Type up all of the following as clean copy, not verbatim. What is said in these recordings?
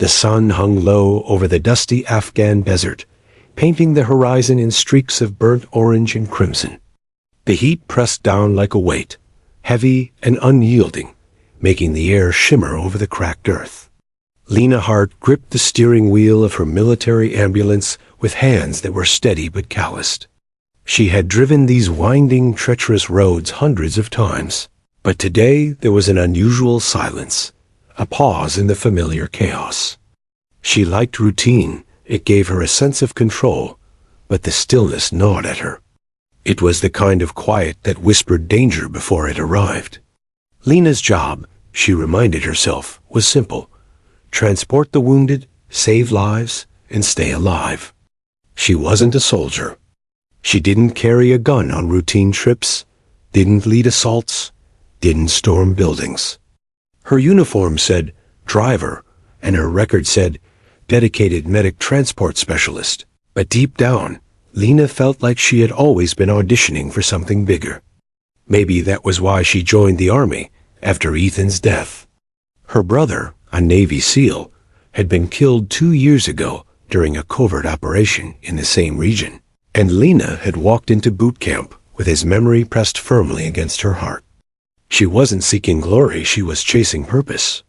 The sun hung low over the dusty Afghan desert, painting the horizon in streaks of burnt orange and crimson. The heat pressed down like a weight, heavy and unyielding, making the air shimmer over the cracked earth. Lena Hart gripped the steering wheel of her military ambulance with hands that were steady but calloused. She had driven these winding, treacherous roads hundreds of times, but today there was an unusual silence, a pause in the familiar chaos. She liked routine. It gave her a sense of control, but the stillness gnawed at her. It was the kind of quiet that whispered danger before it arrived. Lena's job, she reminded herself, was simple: transport the wounded, save lives, and stay alive. She wasn't a soldier. She didn't carry a gun on routine trips, didn't lead assaults, didn't storm buildings. Her uniform said driver, and her record said dedicated medic transport specialist. But deep down, Lena felt like she had always been auditioning for something bigger. Maybe that was why she joined the Army after Ethan's death. Her brother, a Navy SEAL, had been killed 2 years ago during a covert operation in the same region, and Lena had walked into boot camp with his memory pressed firmly against her heart. She wasn't seeking glory, she was chasing purpose.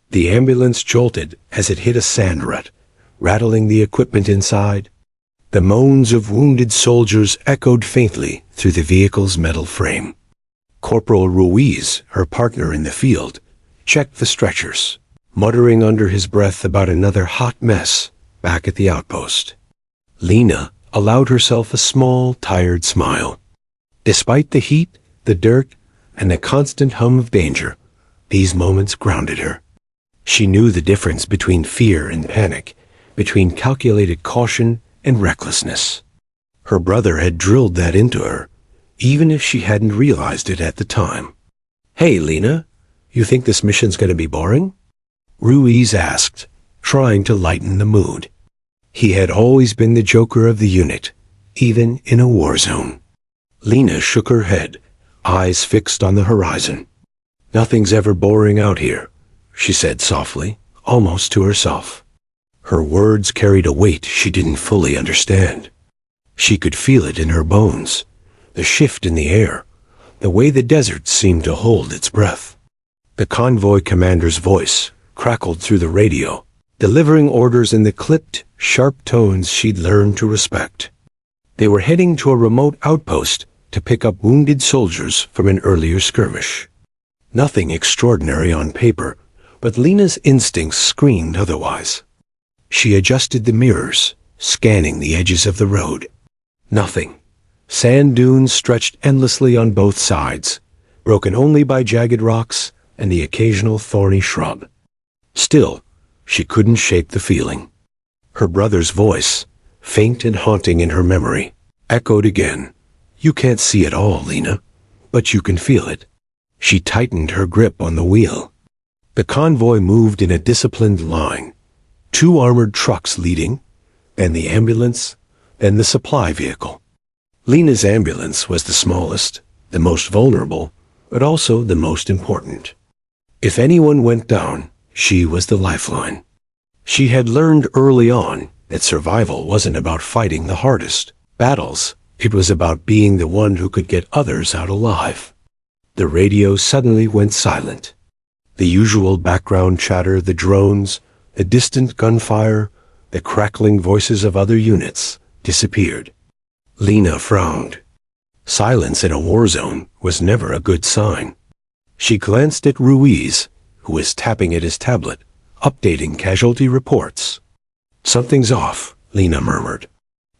The ambulance jolted as it hit a sand rut, rattling the equipment inside. The moans of wounded soldiers echoed faintly through the vehicle's metal frame. Corporal Ruiz, her partner in the field, checked the stretchers, muttering under his breath about another hot mess back at the outpost. Lena allowed herself a small, tired smile. Despite the heat, the dirt, and the constant hum of danger, these moments grounded her. She knew the difference between fear and panic, between calculated caution and recklessness. Her brother had drilled that into her, even if she hadn't realized it at the time. "Hey, Lena, you think this mission's going to be boring?" Ruiz asked, trying to lighten the mood. He had always been the joker of the unit, even in a war zone. Lena shook her head, eyes fixed on the horizon. "Nothing's ever boring out here," she said softly, almost to herself. Her words carried a weight she didn't fully understand. She could feel it in her bones, the shift in the air, the way the desert seemed to hold its breath. The convoy commander's voice crackled through the radio, delivering orders in the clipped, sharp tones she'd learned to respect. They were heading to a remote outpost to pick up wounded soldiers from an earlier skirmish. Nothing extraordinary on paper, but Lena's instincts screamed otherwise. She adjusted the mirrors, scanning the edges of the road. Nothing. Sand dunes stretched endlessly on both sides, broken only by jagged rocks and the occasional thorny shrub. Still, she couldn't shake the feeling. Her brother's voice, faint and haunting in her memory, echoed again. "You can't see it all, Lena, but you can feel it." She tightened her grip on the wheel. The convoy moved in a disciplined line, 2 armored trucks leading, then the ambulance, then the supply vehicle. Lena's ambulance was the smallest, the most vulnerable, but also the most important. If anyone went down, she was the lifeline. She had learned early on that survival wasn't about fighting the hardest battles. It was about being the one who could get others out alive. The radio suddenly went silent. The usual background chatter, the drones, the distant gunfire, the crackling voices of other units, disappeared. Lena frowned. Silence in a war zone was never a good sign. She glanced at Ruiz, who was tapping at his tablet, updating casualty reports. "Something's off," Lena murmured.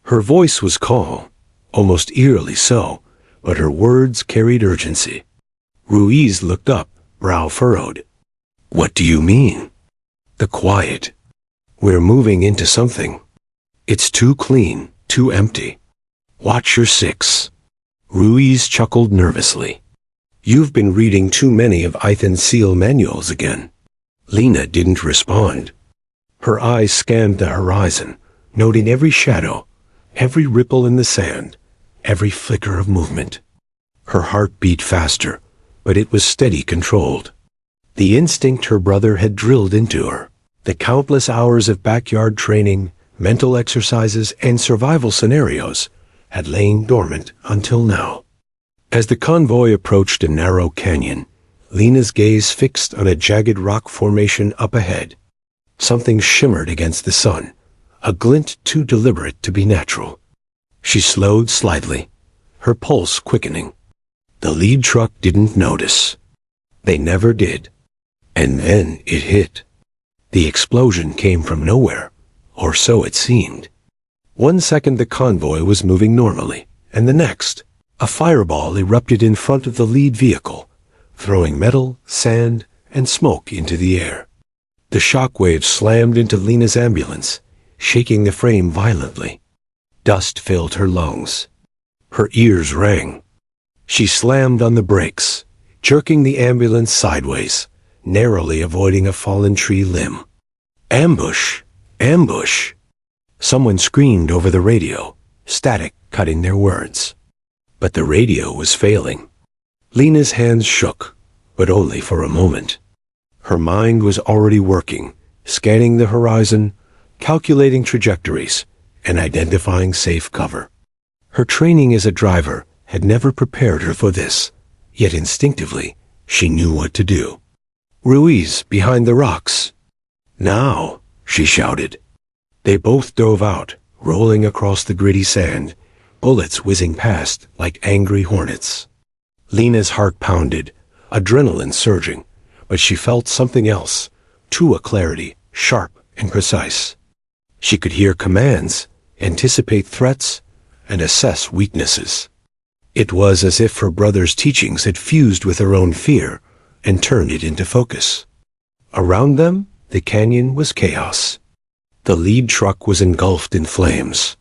Her voice was calm, almost eerily so, but her words carried urgency. Ruiz looked up, brow furrowed. "What do you mean?" "The quiet. We're moving into something. It's too clean, too empty. Watch your 6. Ruiz chuckled nervously. "You've been reading too many of Ethan's SEAL manuals again." Lena didn't respond. Her eyes scanned the horizon, noting every shadow, every ripple in the sand, every flicker of movement. Her heart beat faster, but it was steady, controlled. The instinct her brother had drilled into her. The countless hours of backyard training, mental exercises, and survival scenarios had lain dormant until now. As the convoy approached a narrow canyon, Lena's gaze fixed on a jagged rock formation up ahead. Something shimmered against the sun, a glint too deliberate to be natural. She slowed slightly, her pulse quickening. The lead truck didn't notice. They never did. And then it hit. The explosion came from nowhere, or so it seemed. 1 second the convoy was moving normally, and the next, a fireball erupted in front of the lead vehicle, throwing metal, sand, and smoke into the air. The shockwave slammed into Lena's ambulance, shaking the frame violently. Dust filled her lungs. Her ears rang. She slammed on the brakes, jerking the ambulance sideways, narrowly avoiding a fallen tree limb. Ambush! Ambush! Someone screamed over the radio, static cutting their words. But the radio was failing. Lena's hands shook, but only for a moment. Her mind was already working, scanning the horizon, calculating trajectories, and identifying safe cover. Her training as a driver had never prepared her for this, yet instinctively, she knew what to do. Ruiz, behind the rocks. Now, she shouted. They both dove out, rolling across the gritty sand, bullets whizzing past like angry hornets. Lena's heart pounded, adrenaline surging, but she felt something else, too a clarity, sharp and precise. She could hear commands, anticipate threats, and assess weaknesses. It was as if her brother's teachings had fused with her own fear and turned it into focus. Around them, the canyon was chaos. The lead truck was engulfed in flames.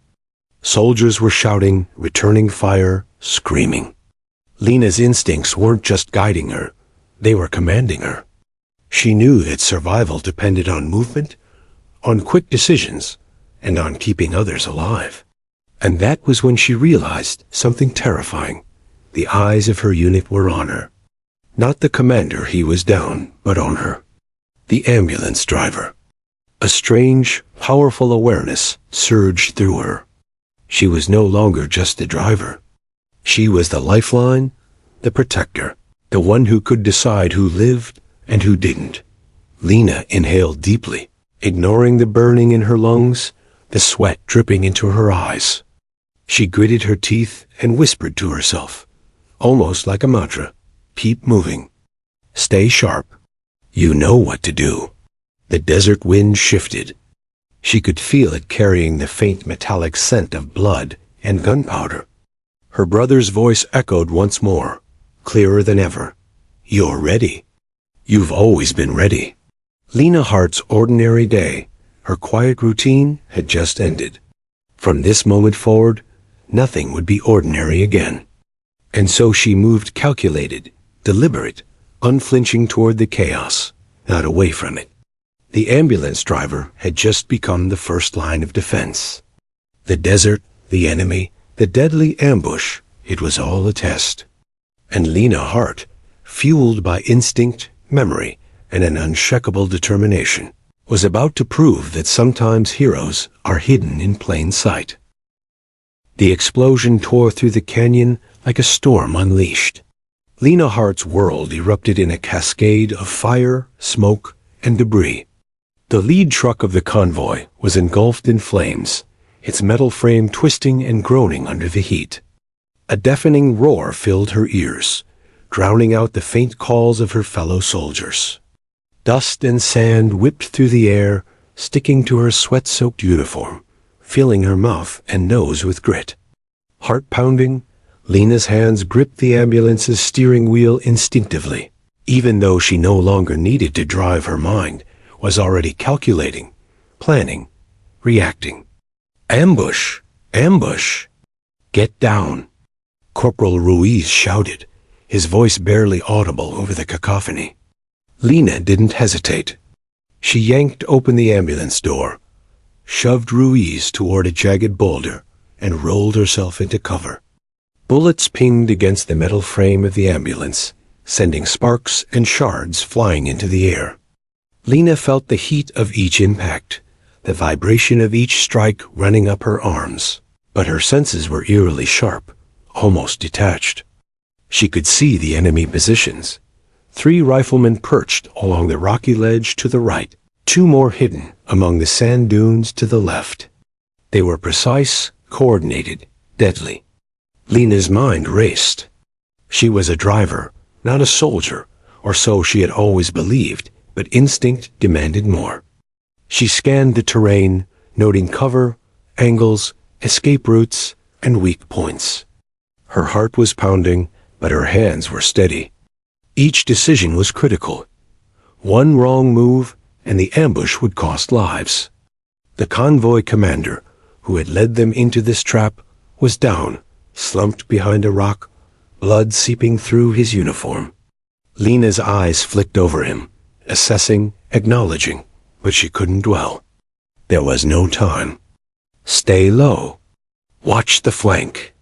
Soldiers were shouting, returning fire, screaming. Lena's instincts weren't just guiding her, they were commanding her. She knew that survival depended on movement, on quick decisions, and on keeping others alive. And that was when she realized something terrifying. The eyes of her unit were on her. Not the commander, he was down, but on her. The ambulance driver. A strange, powerful awareness surged through her. She was no longer just the driver. She was the lifeline, the protector, the one who could decide who lived and who didn't. Lena inhaled deeply, ignoring the burning in her lungs, the sweat dripping into her eyes. She gritted her teeth and whispered to herself, almost like a mantra, "Keep moving. Stay sharp. You know what to do." The desert wind shifted. She could feel it carrying the faint metallic scent of blood and gunpowder. Her brother's voice echoed once more, clearer than ever. "You're ready. You've always been ready." Lena Hart's ordinary day, her quiet routine, had just ended. From this moment forward, nothing would be ordinary again. And so she moved calculated, deliberate, unflinching toward the chaos, not away from it. The ambulance driver had just become the first line of defense. The desert, the enemy, the deadly ambush, it was all a test. And Lena Hart, fueled by instinct, memory, and an unshakable determination, was about to prove that sometimes heroes are hidden in plain sight. The explosion tore through the canyon like a storm unleashed. Lena Hart's world erupted in a cascade of fire, smoke, and debris. The lead truck of the convoy was engulfed in flames, its metal frame twisting and groaning under the heat. A deafening roar filled her ears, drowning out the faint calls of her fellow soldiers. Dust and sand whipped through the air, sticking to her sweat-soaked uniform, filling her mouth and nose with grit. Heart pounding, Lena's hands gripped the ambulance's steering wheel instinctively, even though she no longer needed to drive. Her mind was already calculating, planning, reacting. "Ambush! Ambush! Get down!" Corporal Ruiz shouted, his voice barely audible over the cacophony. Lena didn't hesitate. She yanked open the ambulance door, shoved Ruiz toward a jagged boulder, and rolled herself into cover. Bullets pinged against the metal frame of the ambulance, sending sparks and shards flying into the air. Lena felt the heat of each impact, the vibration of each strike running up her arms, but her senses were eerily sharp, almost detached. She could see the enemy positions. 3 riflemen perched along the rocky ledge to the right, 2 more hidden among the sand dunes to the left. They were precise, coordinated, deadly. Lena's mind raced. She was a driver, not a soldier, or so she had always believed, but instinct demanded more. She scanned the terrain, noting cover, angles, escape routes, and weak points. Her heart was pounding, but her hands were steady. Each decision was critical. One wrong move, and the ambush would cost lives. The convoy commander, who had led them into this trap, was down, slumped behind a rock, blood seeping through his uniform. Lena's eyes flicked over him, assessing, acknowledging, but she couldn't dwell. There was no time. Stay low. Watch the flank.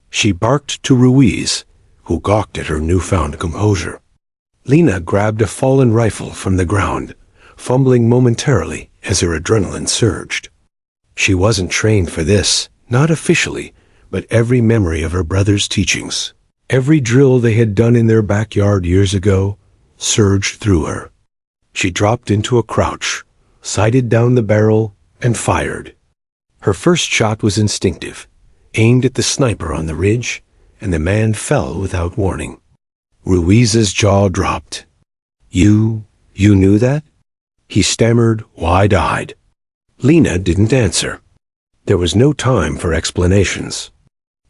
She barked to Ruiz, who gawked at her newfound composure. Lena grabbed a fallen rifle from the ground, fumbling momentarily as her adrenaline surged. She wasn't trained for this, not officially, but every memory of her brother's teachings, every drill they had done in their backyard years ago, surged through her. She dropped into a crouch, sighted down the barrel, and fired. Her first shot was instinctive, aimed at the sniper on the ridge, and the man fell without warning. Ruiz's jaw dropped. You knew that?" He stammered, wide-eyed. Lena didn't answer. There was no time for explanations.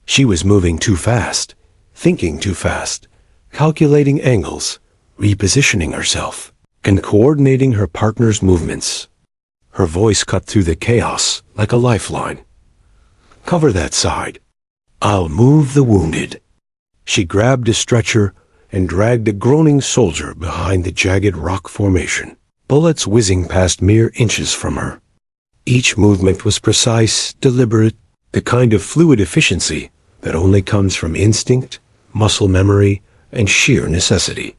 She was moving too fast, thinking too fast, calculating angles, repositioning herself, and coordinating her partner's movements. Her voice cut through the chaos like a lifeline. "Cover that side. I'll move the wounded." She grabbed a stretcher and dragged a groaning soldier behind the jagged rock formation, bullets whizzing past mere inches from her. Each movement was precise, deliberate, the kind of fluid efficiency that only comes from instinct, muscle memory, and sheer necessity.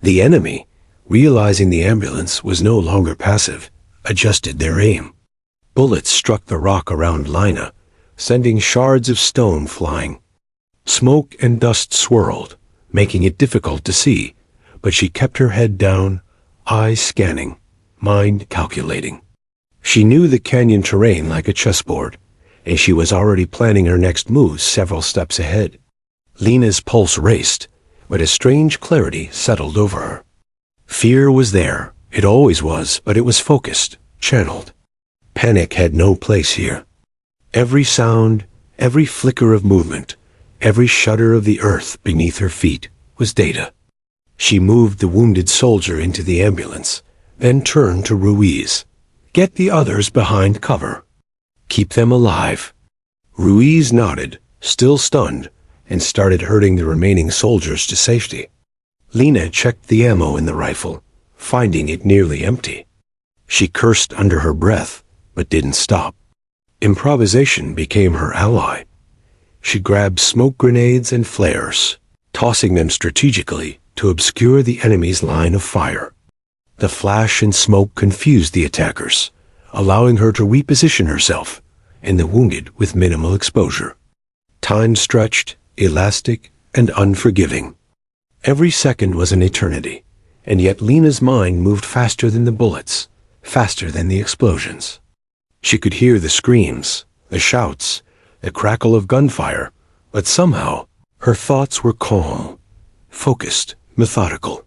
The enemy, realizing the ambulance was no longer passive, adjusted their aim. Bullets struck the rock around Lina, sending shards of stone flying. Smoke and dust swirled, making it difficult to see, but she kept her head down, eyes scanning, mind calculating. She knew the canyon terrain like a chessboard, and she was already planning her next moves several steps ahead. Lena's pulse raced, but a strange clarity settled over her. Fear was there, it always was, but it was focused, channeled. Panic had no place here. Every sound, every flicker of movement, every shudder of the earth beneath her feet was data. She moved the wounded soldier into the ambulance, then turned to Ruiz. "Get the others behind cover. Keep them alive." Ruiz nodded, still stunned, and started herding the remaining soldiers to safety. Lena checked the ammo in the rifle, finding it nearly empty. She cursed under her breath, but didn't stop. Improvisation became her ally. She grabbed smoke grenades and flares, tossing them strategically to obscure the enemy's line of fire. The flash and smoke confused the attackers, allowing her to reposition herself and the wounded with minimal exposure. Time stretched, elastic, and unforgiving. Every second was an eternity, and yet Lena's mind moved faster than the bullets, faster than the explosions. She could hear the screams, the shouts, the crackle of gunfire, but somehow her thoughts were calm, focused, methodical.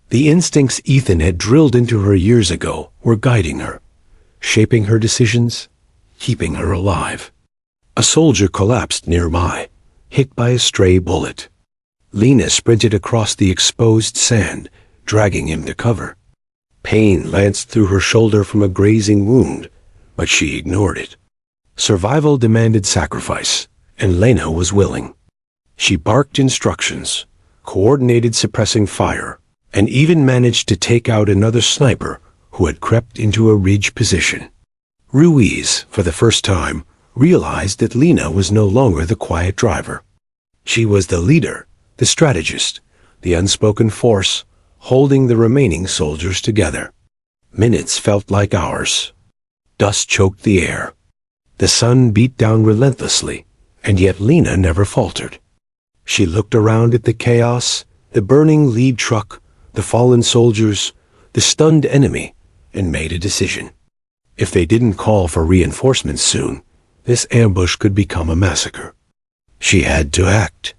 The instincts Ethan had drilled into her years ago were guiding her, shaping her decisions, keeping her alive. A soldier collapsed nearby, hit by a stray bullet. Lena sprinted across the exposed sand, dragging him to cover. Pain lanced through her shoulder from a grazing wound, but she ignored it. Survival demanded sacrifice, and Lena was willing. She barked instructions, coordinated suppressing fire, and even managed to take out another sniper who had crept into a ridge position. Ruiz, for the first time, realized that Lena was no longer the quiet driver. She was the leader, the strategist, the unspoken force, holding the remaining soldiers together. Minutes felt like hours. Dust choked the air. The sun beat down relentlessly, and yet Lena never faltered. She looked around at the chaos, the burning lead truck, the fallen soldiers, the stunned enemy, and made a decision. If they didn't call for reinforcements soon, this ambush could become a massacre. She had to act.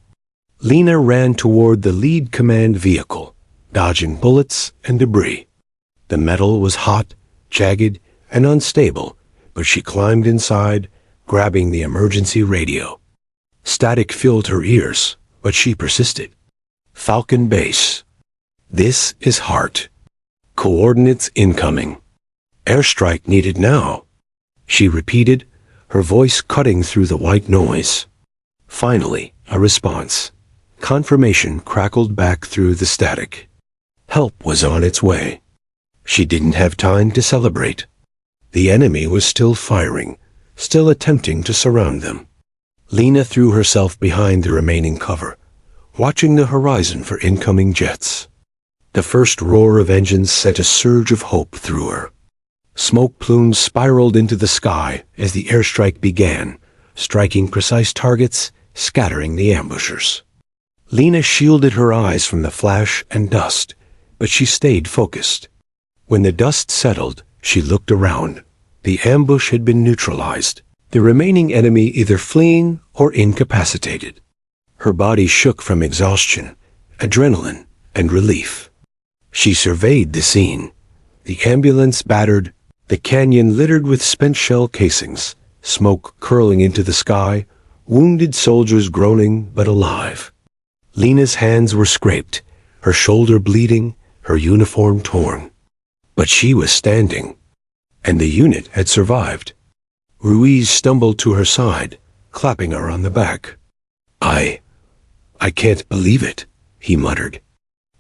Lena ran toward the lead command vehicle, dodging bullets and debris. The metal was hot, jagged, and unstable, but she climbed inside, grabbing the emergency radio. Static filled her ears, but she persisted. Falcon Base. This is Heart. Coordinates incoming. Airstrike needed now. She repeated, her voice cutting through the white noise. Finally, a response. Confirmation crackled back through the static. Help was on its way. She didn't have time to celebrate. The enemy was still firing, still attempting to surround them. Lena threw herself behind the remaining cover, watching the horizon for incoming jets. The first roar of engines sent a surge of hope through her. Smoke plumes spiraled into the sky as the airstrike began, striking precise targets, scattering the ambushers. Lena shielded her eyes from the flash and dust, but she stayed focused. When the dust settled, she looked around. The ambush had been neutralized, the remaining enemy either fleeing or incapacitated. Her body shook from exhaustion, adrenaline, and relief. She surveyed the scene. The ambulance battered, the canyon littered with spent shell casings, smoke curling into the sky, wounded soldiers groaning but alive. Lena's hands were scraped, her shoulder bleeding, her uniform torn. But she was standing, and the unit had survived. Ruiz stumbled to her side, clapping her on the back. I can't believe it, he muttered.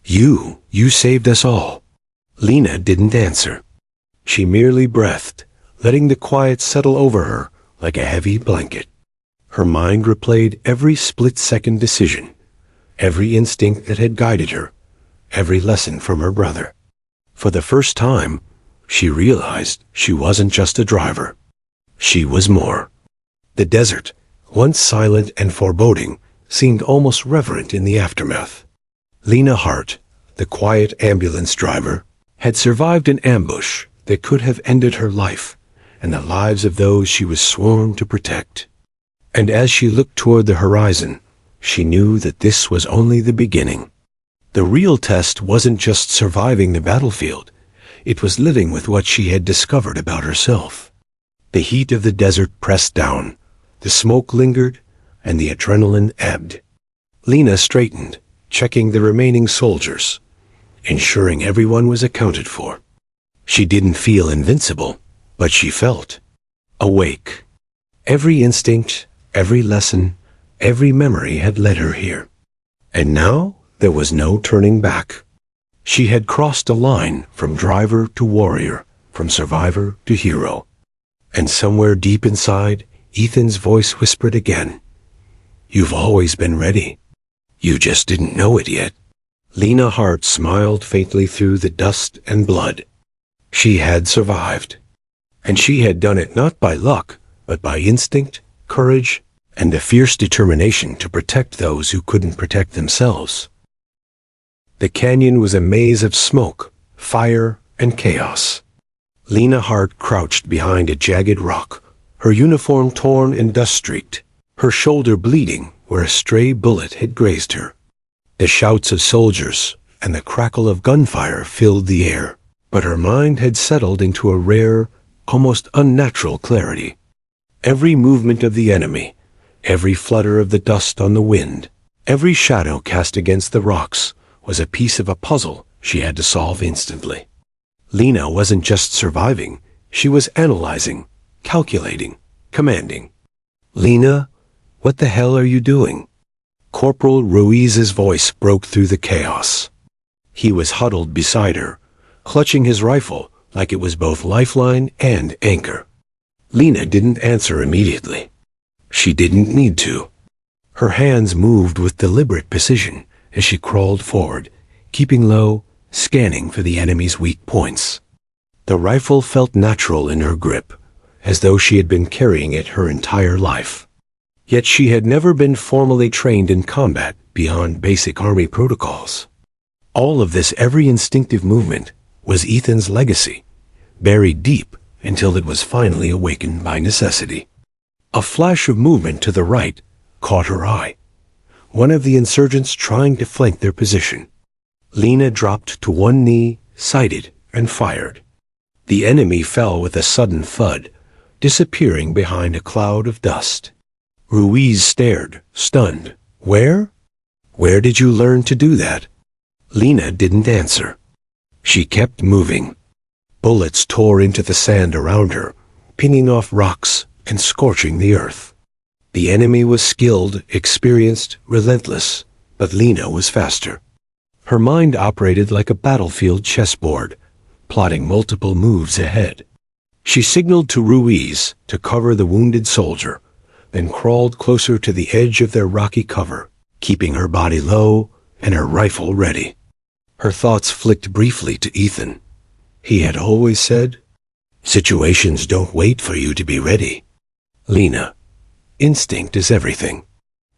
You saved us all. Lena didn't answer. She merely breathed, letting the quiet settle over her like a heavy blanket. Her mind replayed every split-second decision, every instinct that had guided her, every lesson from her brother. For the first time, she realized she wasn't just a driver. She was more. The desert, once silent and foreboding, seemed almost reverent in the aftermath. Lena Hart, the quiet ambulance driver, had survived an ambush that could have ended her life and the lives of those she was sworn to protect. And as she looked toward the horizon, she knew that this was only the beginning. The real test wasn't just surviving the battlefield. It was living with what she had discovered about herself. The heat of the desert pressed down, the smoke lingered, and the adrenaline ebbed. Lena straightened, checking the remaining soldiers, ensuring everyone was accounted for. She didn't feel invincible, but she felt awake. Every instinct, every lesson, every memory had led her here. And now there was no turning back. She had crossed a line from driver to warrior, from survivor to hero. And somewhere deep inside, Ethan's voice whispered again, "You've always been ready. You just didn't know it yet." Lena Hart smiled faintly through the dust and blood. She had survived. And she had done it not by luck, but by instinct, courage, and a fierce determination to protect those who couldn't protect themselves. The canyon was a maze of smoke, fire, and chaos. Lena Hart crouched behind a jagged rock, her uniform torn and dust-streaked, her shoulder bleeding where a stray bullet had grazed her. The shouts of soldiers and the crackle of gunfire filled the air, but her mind had settled into a rare, almost unnatural clarity. Every movement of the enemy, every flutter of the dust on the wind, every shadow cast against the rocks was a piece of a puzzle she had to solve instantly. Lena wasn't just surviving, she was analyzing, calculating, commanding. "Lena, what the hell are you doing?" Corporal Ruiz's voice broke through the chaos. He was huddled beside her, clutching his rifle like it was both lifeline and anchor. Lena didn't answer immediately. She didn't need to. Her hands moved with deliberate precision as she crawled forward, keeping low, scanning for the enemy's weak points. The rifle felt natural in her grip, as though she had been carrying it her entire life. Yet she had never been formally trained in combat beyond basic army protocols. All of this every instinctive movement was Ethan's legacy, buried deep until it was finally awakened by necessity. A flash of movement to the right caught her eye. One of the insurgents trying to flank their position. Lena dropped to one knee, sighted, and fired. The enemy fell with a sudden thud, disappearing behind a cloud of dust. Ruiz stared, stunned. Where? Where did you learn to do that? Lena didn't answer. She kept moving. Bullets tore into the sand around her, pinging off rocks and scorching the earth. The enemy was skilled, experienced, relentless, but Lena was faster. Her mind operated like a battlefield chessboard, plotting multiple moves ahead. She signaled to Ruiz to cover the wounded soldier, then crawled closer to the edge of their rocky cover, keeping her body low and her rifle ready. Her thoughts flicked briefly to Ethan. He had always said, "Situations don't wait for you to be ready." Lena, instinct is everything.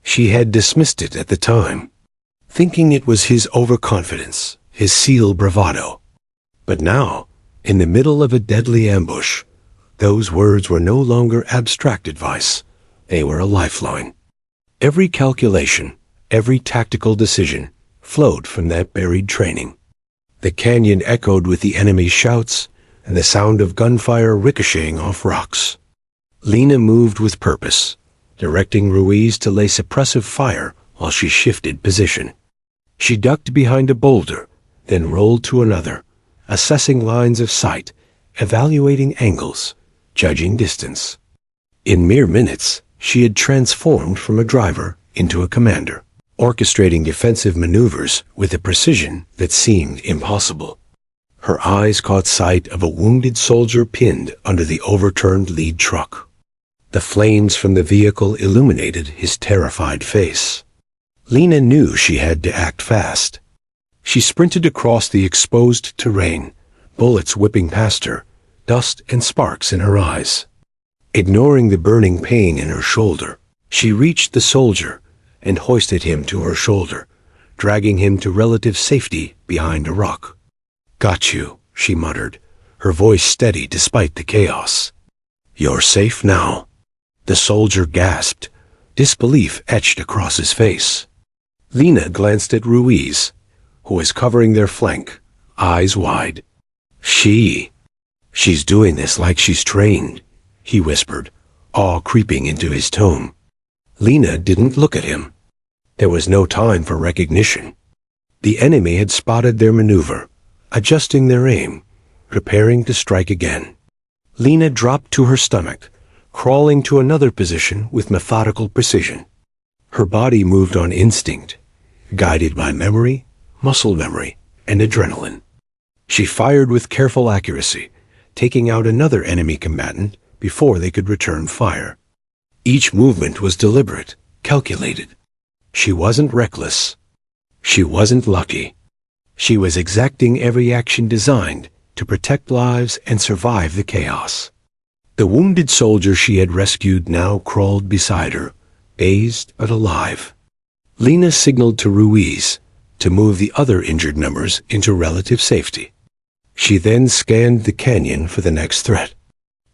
She had dismissed it at the time, thinking it was his overconfidence, his seal bravado. But now, in the middle of a deadly ambush, those words were no longer abstract advice. They were a lifeline. Every calculation, every tactical decision flowed from that buried training. The canyon echoed with the enemy's shouts and the sound of gunfire ricocheting off rocks. Lena moved with purpose, directing Ruiz to lay suppressive fire while she shifted position. She ducked behind a boulder, then rolled to another, assessing lines of sight, evaluating angles, judging distance. In mere minutes, she had transformed from a driver into a commander, orchestrating defensive maneuvers with a precision that seemed impossible. Her eyes caught sight of a wounded soldier pinned under the overturned lead truck. The flames from the vehicle illuminated his terrified face. Lena knew she had to act fast. She sprinted across the exposed terrain, bullets whipping past her, dust and sparks in her eyes. Ignoring the burning pain in her shoulder, she reached the soldier and hoisted him to her shoulder, dragging him to relative safety behind a rock. "Got you," she muttered, her voice steady despite the chaos. "You're safe now." The soldier gasped, disbelief etched across his face. Lena glanced at Ruiz, who was covering their flank, eyes wide. She's doing this like she's trained," he whispered, awe creeping into his tone. Lena didn't look at him. There was no time for recognition. The enemy had spotted their maneuver, adjusting their aim, preparing to strike again. Lena dropped to her stomach, crawling to another position with methodical precision. Her body moved on instinct, guided by memory, muscle memory, and adrenaline. She fired with careful accuracy, taking out another enemy combatant before they could return fire. Each movement was deliberate, calculated. She wasn't reckless. She wasn't lucky. She was exacting every action designed to protect lives and survive the chaos. The wounded soldier she had rescued now crawled beside her, dazed but alive. Lena signaled to Ruiz to move the other injured members into relative safety. She then scanned the canyon for the next threat.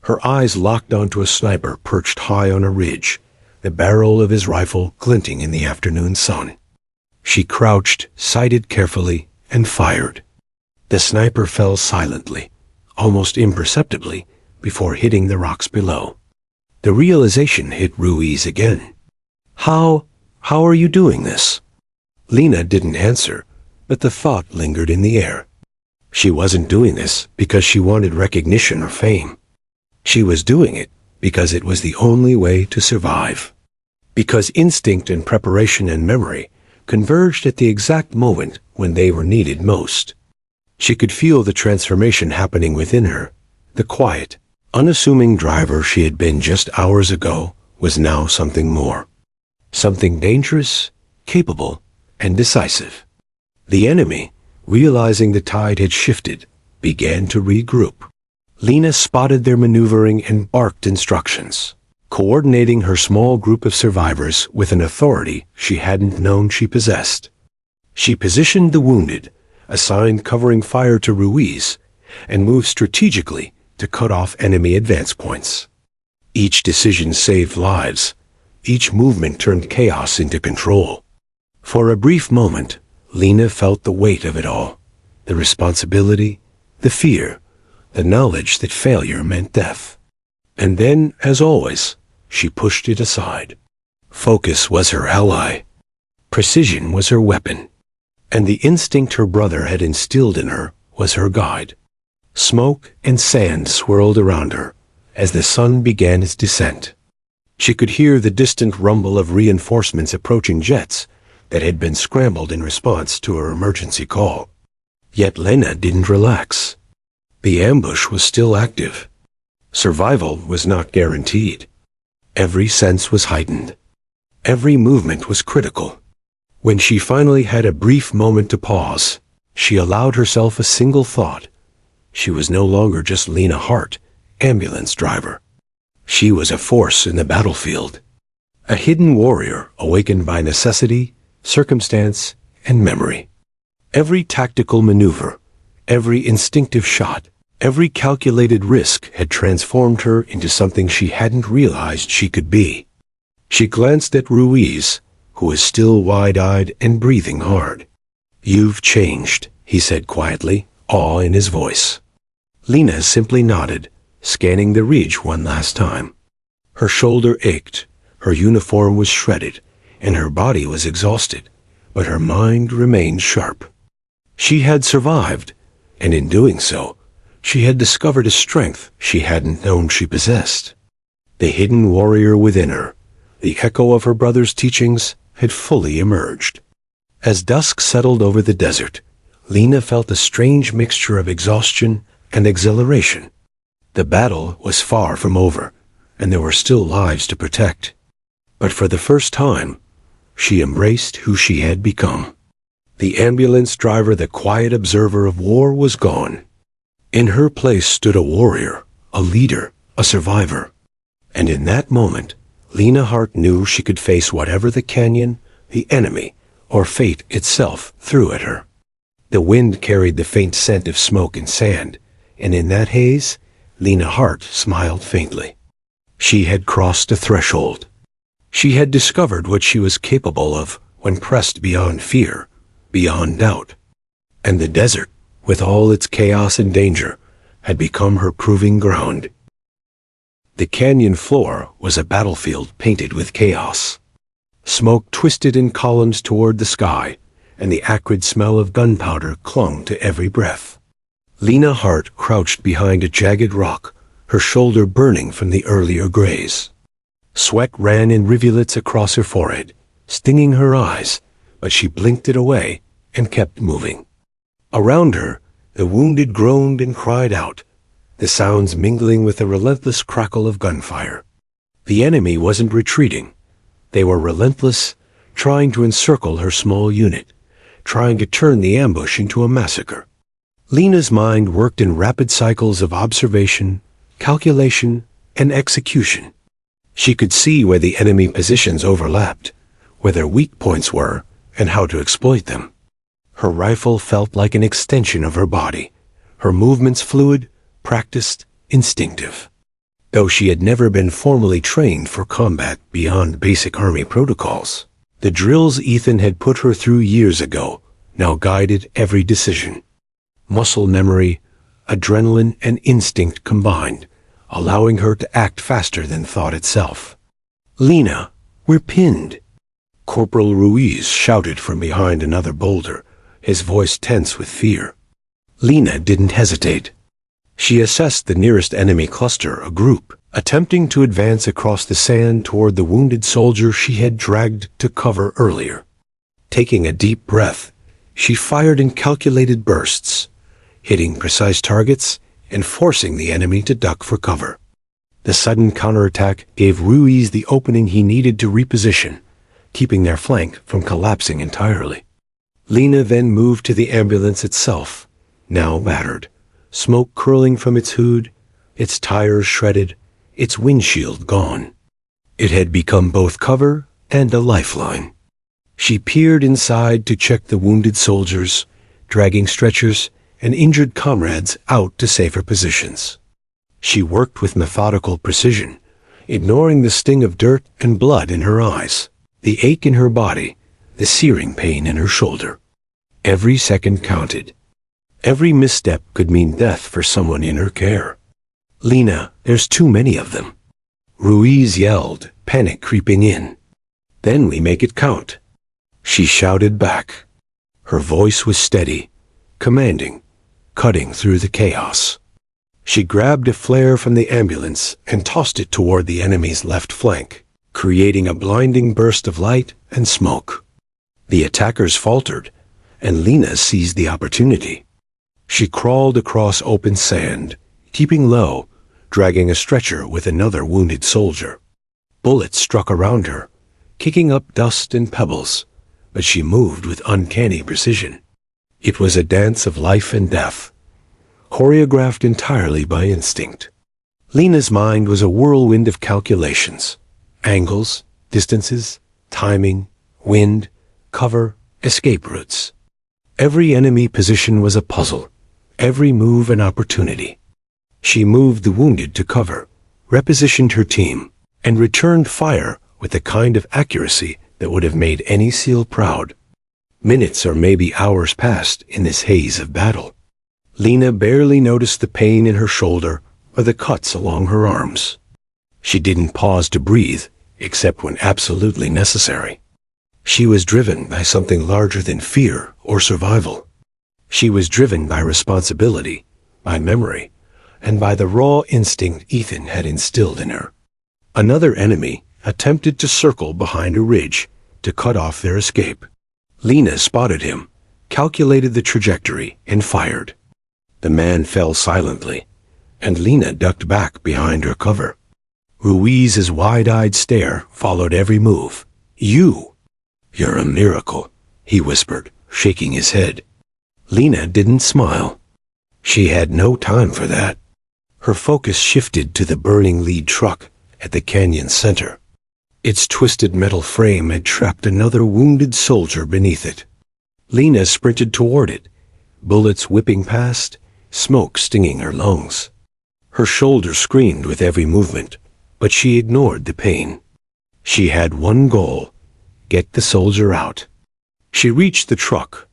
Her eyes locked onto a sniper perched high on a ridge, the barrel of his rifle glinting in the afternoon sun. She crouched, sighted carefully, and fired. The sniper fell silently, almost imperceptibly, before hitting the rocks below. The realization hit Ruiz again. How are you doing this?" Lena didn't answer, but the thought lingered in the air. She wasn't doing this because she wanted recognition or fame. She was doing it because it was the only way to survive. Because instinct and preparation and memory converged at the exact moment when they were needed most. She could feel the transformation happening within her. The quiet, unassuming driver she had been just hours ago was now something more. Something dangerous, capable, and decisive. The enemy, realizing the tide had shifted, began to regroup. Lena spotted their maneuvering and barked instructions, coordinating her small group of survivors with an authority she hadn't known she possessed. She positioned the wounded, assigned covering fire to Ruiz, and moved strategically to cut off enemy advance points. Each decision saved lives. Each movement turned chaos into control. For a brief moment, Lena felt the weight of it all, the responsibility, the fear, the knowledge that failure meant death. And then, as always, she pushed it aside. Focus was her ally. Precision was her weapon. And the instinct her brother had instilled in her was her guide. Smoke and sand swirled around her as the sun began its descent. She could hear the distant rumble of reinforcements approaching jets that had been scrambled in response to her emergency call. Yet Lena didn't relax. The ambush was still active. Survival was not guaranteed. Every sense was heightened. Every movement was critical. When she finally had a brief moment to pause, she allowed herself a single thought. She was no longer just Lena Hart, ambulance driver. She was a force in the battlefield. A hidden warrior awakened by necessity, circumstance, and memory. Every tactical maneuver, every instinctive shot, every calculated risk had transformed her into something she hadn't realized she could be. She glanced at Ruiz, who was still wide-eyed and breathing hard. "You've changed," he said quietly, awe in his voice. Lena simply nodded, scanning the ridge one last time. Her shoulder ached, her uniform was shredded, and her body was exhausted, but her mind remained sharp. She had survived, and in doing so, she had discovered a strength she hadn't known she possessed. The hidden warrior within her, the echo of her brother's teachings, had fully emerged. As dusk settled over the desert, Lena felt a strange mixture of exhaustion and exhilaration. The battle was far from over, and there were still lives to protect. But for the first time, she embraced who she had become. The ambulance driver, the quiet observer of war, was gone. In her place stood a warrior, a leader, a survivor. And in that moment, Lena Hart knew she could face whatever the canyon, the enemy, or fate itself threw at her. The wind carried the faint scent of smoke and sand, and in that haze, Lena Hart smiled faintly. She had crossed a threshold. She had discovered what she was capable of when pressed beyond fear, beyond doubt. And the desert, with all its chaos and danger, had become her proving ground. The canyon floor was a battlefield painted with chaos. Smoke twisted in columns toward the sky, and the acrid smell of gunpowder clung to every breath. Lena Hart crouched behind a jagged rock, her shoulder burning from the earlier graze. Sweat ran in rivulets across her forehead, stinging her eyes, but she blinked it away and kept moving. Around her, the wounded groaned and cried out, the sounds mingling with the relentless crackle of gunfire. The enemy wasn't retreating. They were relentless, trying to encircle her small unit, trying to turn the ambush into a massacre. Lena's mind worked in rapid cycles of observation, calculation, and execution. She could see where the enemy positions overlapped, where their weak points were, and how to exploit them. Her rifle felt like an extension of her body, her movements fluid, practiced, instinctive. Though she had never been formally trained for combat beyond basic army protocols, the drills Ethan had put her through years ago now guided every decision. Muscle memory, adrenaline, and instinct combined, allowing her to act faster than thought itself. "Lena, we're pinned!" Corporal Ruiz shouted from behind another boulder, his voice tense with fear. Lena didn't hesitate. She assessed the nearest enemy cluster, a group, attempting to advance across the sand toward the wounded soldier she had dragged to cover earlier. Taking a deep breath, she fired in calculated bursts, hitting precise targets and forcing the enemy to duck for cover. The sudden counterattack gave Ruiz the opening he needed to reposition, keeping their flank from collapsing entirely. Lena then moved to the ambulance itself, now battered, smoke curling from its hood, its tires shredded, its windshield gone. It had become both cover and a lifeline. She peered inside to check the wounded soldiers, dragging stretchers and injured comrades out to safer positions. She worked with methodical precision, ignoring the sting of dirt and blood in her eyes, the ache in her body, the searing pain in her shoulder. Every second counted. Every misstep could mean death for someone in her care. "Lena, there's too many of them," Ruiz yelled, panic creeping in. "Then we make it count," she shouted back. Her voice was steady, commanding, cutting through the chaos. She grabbed a flare from the ambulance and tossed it toward the enemy's left flank, creating a blinding burst of light and smoke. The attackers faltered, and Lena seized the opportunity. She crawled across open sand, keeping low, dragging a stretcher with another wounded soldier. Bullets struck around her, kicking up dust and pebbles, but she moved with uncanny precision. It was a dance of life and death, choreographed entirely by instinct. Lena's mind was a whirlwind of calculations, angles, distances, timing, wind, cover, escape routes. Every enemy position was a puzzle, every move an opportunity. She moved the wounded to cover, repositioned her team, and returned fire with the kind of accuracy that would have made any SEAL proud. Minutes or maybe hours passed in this haze of battle. Lena barely noticed the pain in her shoulder or the cuts along her arms. She didn't pause to breathe, except when absolutely necessary. She was driven by something larger than fear or survival. She was driven by responsibility, by memory, and by the raw instinct Ethan had instilled in her. Another enemy attempted to circle behind a ridge to cut off their escape. Lena spotted him, calculated the trajectory, and fired. The man fell silently, and Lena ducked back behind her cover. Ruiz's wide-eyed stare followed every move. "You're a miracle," he whispered, shaking his head. Lena didn't smile. She had no time for that. Her focus shifted to the burning lead truck at the canyon's center. Its twisted metal frame had trapped another wounded soldier beneath it. Lena sprinted toward it, bullets whipping past, smoke stinging her lungs. Her shoulder screamed with every movement, but she ignored the pain. She had one goal: get the soldier out. She reached the truck,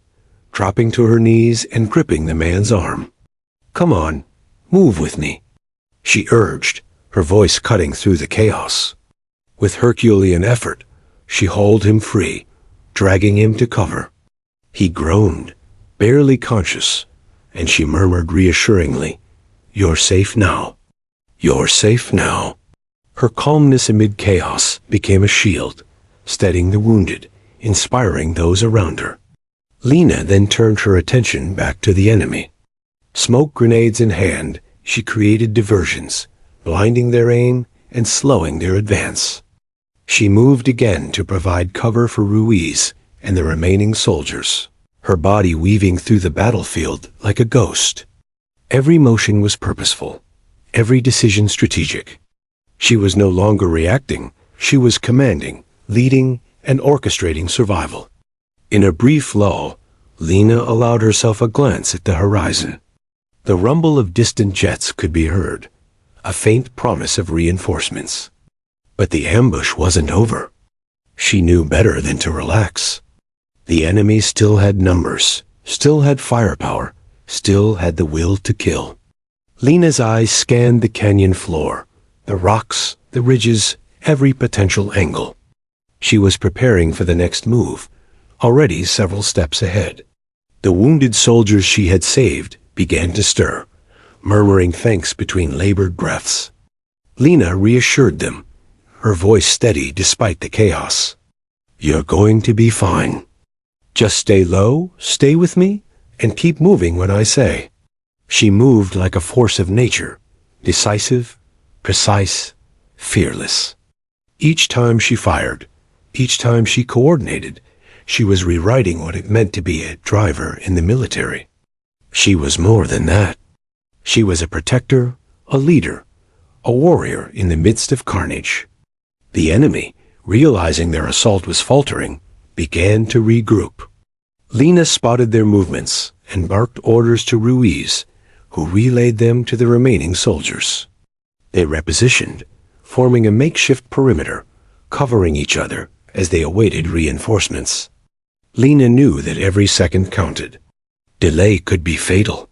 dropping to her knees and gripping the man's arm. "Come on, move with me," she urged, her voice cutting through the chaos. With Herculean effort, she hauled him free, dragging him to cover. He groaned, barely conscious, and she murmured reassuringly, "You're safe now. You're safe now." Her calmness amid chaos became a shield, steadying the wounded, inspiring those around her. Lena then turned her attention back to the enemy. Smoke grenades in hand, she created diversions, blinding their aim and slowing their advance. She moved again to provide cover for Ruiz and the remaining soldiers, her body weaving through the battlefield like a ghost. Every motion was purposeful, every decision strategic. She was no longer reacting, she was commanding, leading, and orchestrating survival. In a brief lull, Lena allowed herself a glance at the horizon. The rumble of distant jets could be heard, a faint promise of reinforcements. But the ambush wasn't over. She knew better than to relax. The enemy still had numbers, still had firepower, still had the will to kill. Lena's eyes scanned the canyon floor, the rocks, the ridges, every potential angle. She was preparing for the next move, already several steps ahead. The wounded soldiers she had saved began to stir, murmuring thanks between labored breaths. Lena reassured them, her voice steady despite the chaos. "You're going to be fine. Just stay low, stay with me, and keep moving when I say." She moved like a force of nature, decisive, precise, fearless. Each time she fired, each time she coordinated, she was rewriting what it meant to be a driver in the military. She was more than that. She was a protector, a leader, a warrior in the midst of carnage. The enemy, realizing their assault was faltering, began to regroup. Lena spotted their movements and barked orders to Ruiz, who relayed them to the remaining soldiers. They repositioned, forming a makeshift perimeter, covering each other as they awaited reinforcements. Lena knew that every second counted. Delay could be fatal.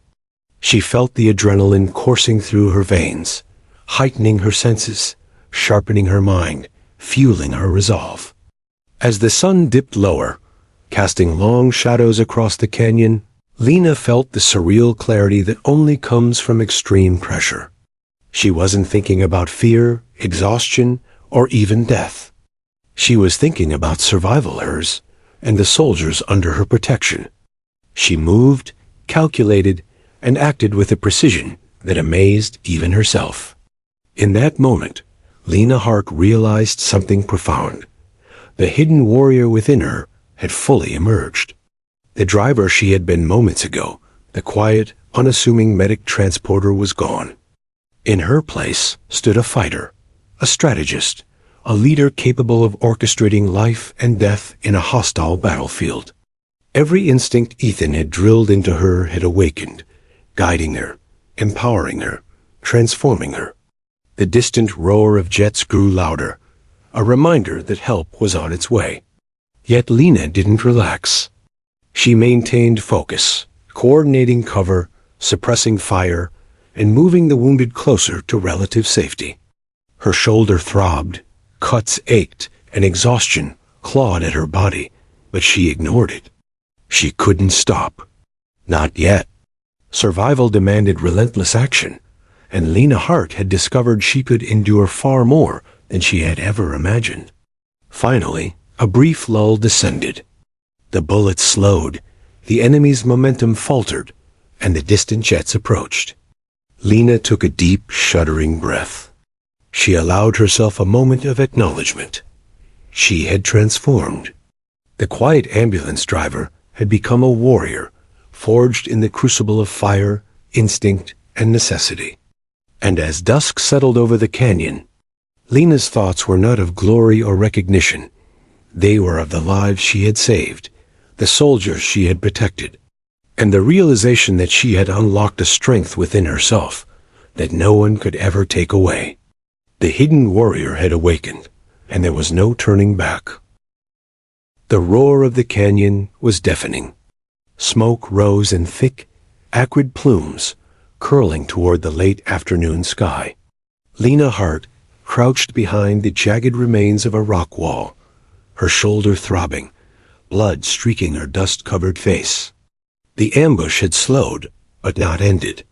She felt the adrenaline coursing through her veins, heightening her senses, sharpening her mind, fueling her resolve. As the sun dipped lower, casting long shadows across the canyon, Lena felt the surreal clarity that only comes from extreme pressure. She wasn't thinking about fear, exhaustion, or even death. She was thinking about survival, hers, and the soldiers under her protection. She moved, calculated, and acted with a precision that amazed even herself. In that moment, Lena Hart realized something profound. The hidden warrior within her had fully emerged. The driver she had been moments ago, the quiet, unassuming medic transporter, was gone. In her place stood a fighter, a strategist, a leader capable of orchestrating life and death in a hostile battlefield. Every instinct Ethan had drilled into her had awakened, guiding her, empowering her, transforming her. The distant roar of jets grew louder, a reminder that help was on its way. Yet Lena didn't relax. She maintained focus, coordinating cover, suppressing fire, and moving the wounded closer to relative safety. Her shoulder throbbed, cuts ached, and exhaustion clawed at her body, but she ignored it. She couldn't stop. Not yet. Survival demanded relentless action, and Lena Hart had discovered she could endure far more than she had ever imagined. Finally, a brief lull descended. The bullets slowed, the enemy's momentum faltered, and the distant jets approached. Lena took a deep, shuddering breath. She allowed herself a moment of acknowledgement. She had transformed. The quiet ambulance driver had become a warrior, forged in the crucible of fire, instinct, and necessity. And as dusk settled over the canyon, Lena's thoughts were not of glory or recognition. They were of the lives she had saved, the soldiers she had protected, and the realization that she had unlocked a strength within herself that no one could ever take away. The hidden warrior had awakened, and there was no turning back. The roar of the canyon was deafening. Smoke rose in thick, acrid plumes, curling toward the late afternoon sky. Lena Hart crouched behind the jagged remains of a rock wall, her shoulder throbbing, blood streaking her dust-covered face. The ambush had slowed, but not ended.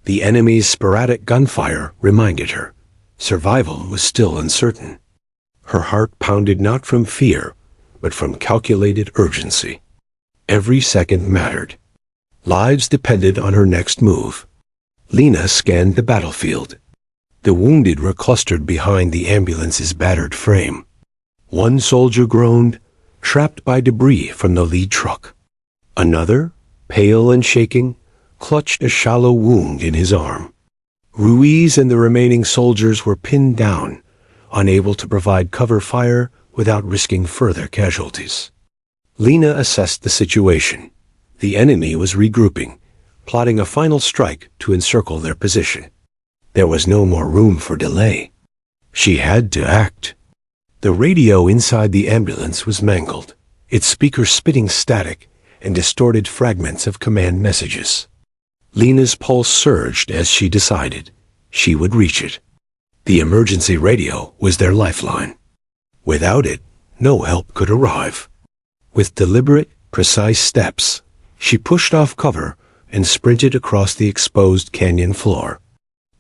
The enemy's sporadic gunfire reminded her survival was still uncertain. Her heart pounded not from fear, but from calculated urgency. Every second mattered. Lives depended on her next move. Lena scanned the battlefield. The wounded were clustered behind the ambulance's battered frame. One soldier groaned, trapped by debris from the lead truck. Another, pale and shaking, clutched a shallow wound in his arm. Ruiz and the remaining soldiers were pinned down, unable to provide cover fire without risking further casualties. Lena assessed the situation. The enemy was regrouping, plotting a final strike to encircle their position. There was no more room for delay. She had to act. The radio inside the ambulance was mangled, its speakers spitting static and distorted fragments of command messages. Lena's pulse surged as she decided she would reach it. The emergency radio was their lifeline. Without it, no help could arrive. With deliberate, precise steps, she pushed off cover and sprinted across the exposed canyon floor.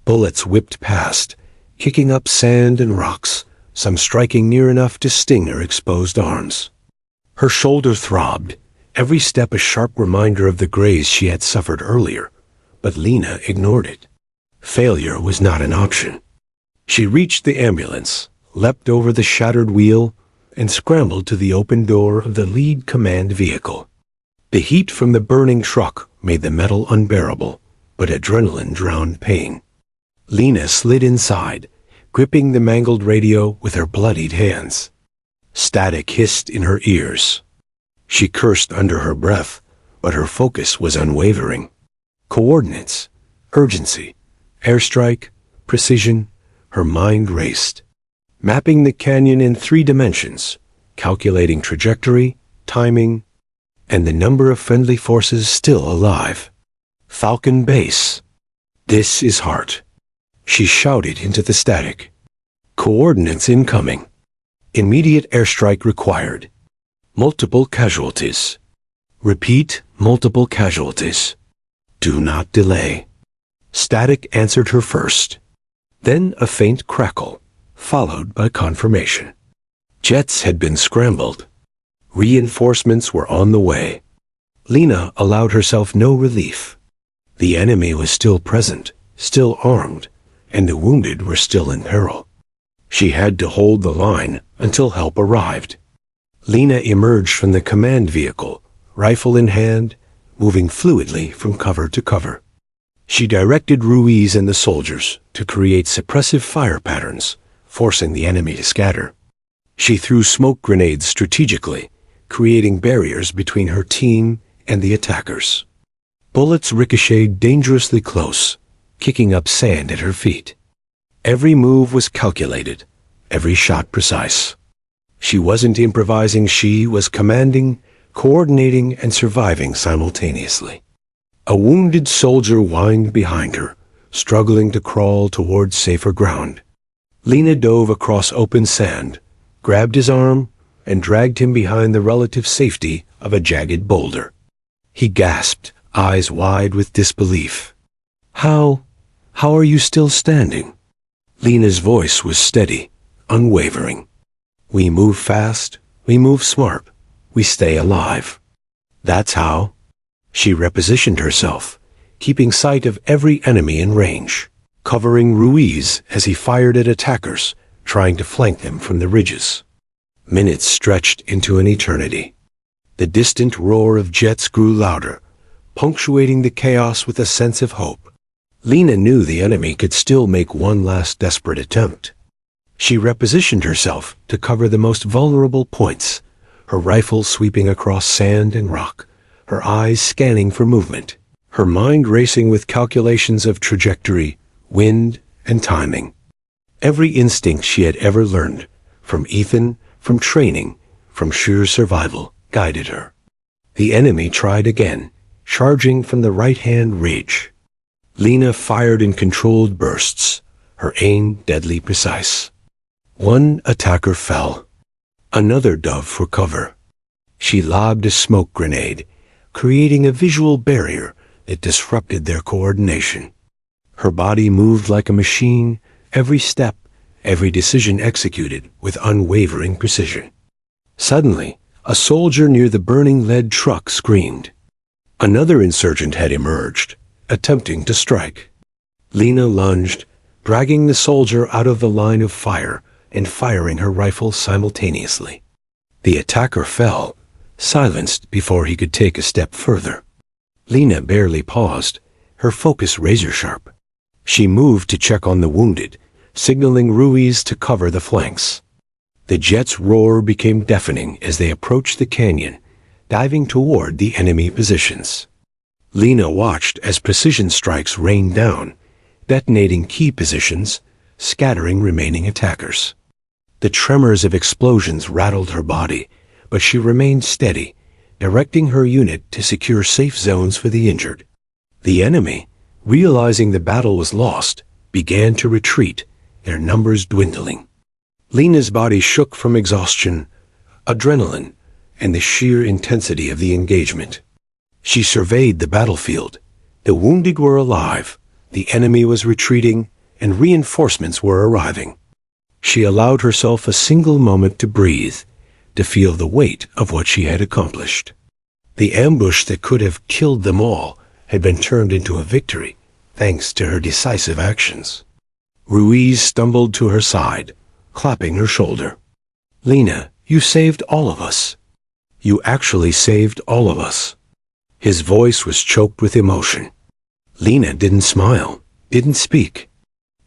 Bullets whipped past, kicking up sand and rocks, some striking near enough to sting her exposed arms. Her shoulder throbbed, every step a sharp reminder of the graze she had suffered earlier, but Lena ignored it. Failure was not an option. She reached the ambulance, leapt over the shattered wheel, and scrambled to the open door of the lead command vehicle. The heat from the burning truck made the metal unbearable, but adrenaline drowned pain. Lena slid inside, gripping the mangled radio with her bloodied hands. Static hissed in her ears. She cursed under her breath, but her focus was unwavering. Coordinates, urgency, airstrike, precision, her mind raced. Mapping the canyon in 3 dimensions, calculating trajectory, timing, and the number of friendly forces still alive. Falcon Base. This is Heart. She shouted into the static. Coordinates incoming. Immediate airstrike required. Multiple casualties. Repeat, multiple casualties. Do not delay. Static answered her first. Then a faint crackle, followed by confirmation. Jets had been scrambled. Reinforcements were on the way. Lena allowed herself no relief. The enemy was still present, still armed, and the wounded were still in peril. She had to hold the line until help arrived. Lena emerged from the command vehicle, rifle in hand, moving fluidly from cover to cover. She directed Ruiz and the soldiers to create suppressive fire patterns, forcing the enemy to scatter. She threw smoke grenades strategically, creating barriers between her team and the attackers. Bullets ricocheted dangerously close, kicking up sand at her feet. Every move was calculated, every shot precise. She wasn't improvising, she was commanding, coordinating, and surviving simultaneously. A wounded soldier whined behind her, struggling to crawl towards safer ground. Lena dove across open sand, grabbed his arm, and dragged him behind the relative safety of a jagged boulder. He gasped, eyes wide with disbelief. How are you still standing?" Lena's voice was steady, unwavering. "We move fast, we move smart, we stay alive. That's how." She repositioned herself, keeping sight of every enemy in range, covering Ruiz as he fired at attackers, trying to flank them from the ridges. Minutes stretched into an eternity. The distant roar of jets grew louder, punctuating the chaos with a sense of hope. Lena knew the enemy could still make one last desperate attempt. She repositioned herself to cover the most vulnerable points, her rifle sweeping across sand and rock, her eyes scanning for movement, her mind racing with calculations of trajectory, wind, and timing. Every instinct she had ever learned, from Ethan, from training, from sheer survival, guided her. The enemy tried again, charging from the right-hand ridge. Lena fired in controlled bursts, her aim deadly precise. One attacker fell. Another dove for cover. She lobbed a smoke grenade, creating a visual barrier that disrupted their coordination. Her body moved like a machine, every step, every decision executed with unwavering precision. Suddenly, a soldier near the burning lead truck screamed. Another insurgent had emerged, attempting to strike. Lena lunged, dragging the soldier out of the line of fire and firing her rifle simultaneously. The attacker fell, silenced before he could take a step further. Lena barely paused, her focus razor-sharp. She moved to check on the wounded, signaling Ruiz to cover the flanks. The jet's roar became deafening as they approached the canyon, diving toward the enemy positions. Lena watched as precision strikes rained down, detonating key positions, scattering remaining attackers. The tremors of explosions rattled her body, but she remained steady, directing her unit to secure safe zones for the injured. The enemy, realizing the battle was lost, began to retreat, their numbers dwindling. Lena's body shook from exhaustion, adrenaline, and the sheer intensity of the engagement. She surveyed the battlefield. The wounded were alive, the enemy was retreating, and reinforcements were arriving. She allowed herself a single moment to breathe, to feel the weight of what she had accomplished. The ambush that could have killed them all had been turned into a victory, thanks to her decisive actions. Ruiz stumbled to her side, clapping her shoulder. "Lena, you saved all of us. You actually saved all of us." His voice was choked with emotion. Lena didn't smile, didn't speak.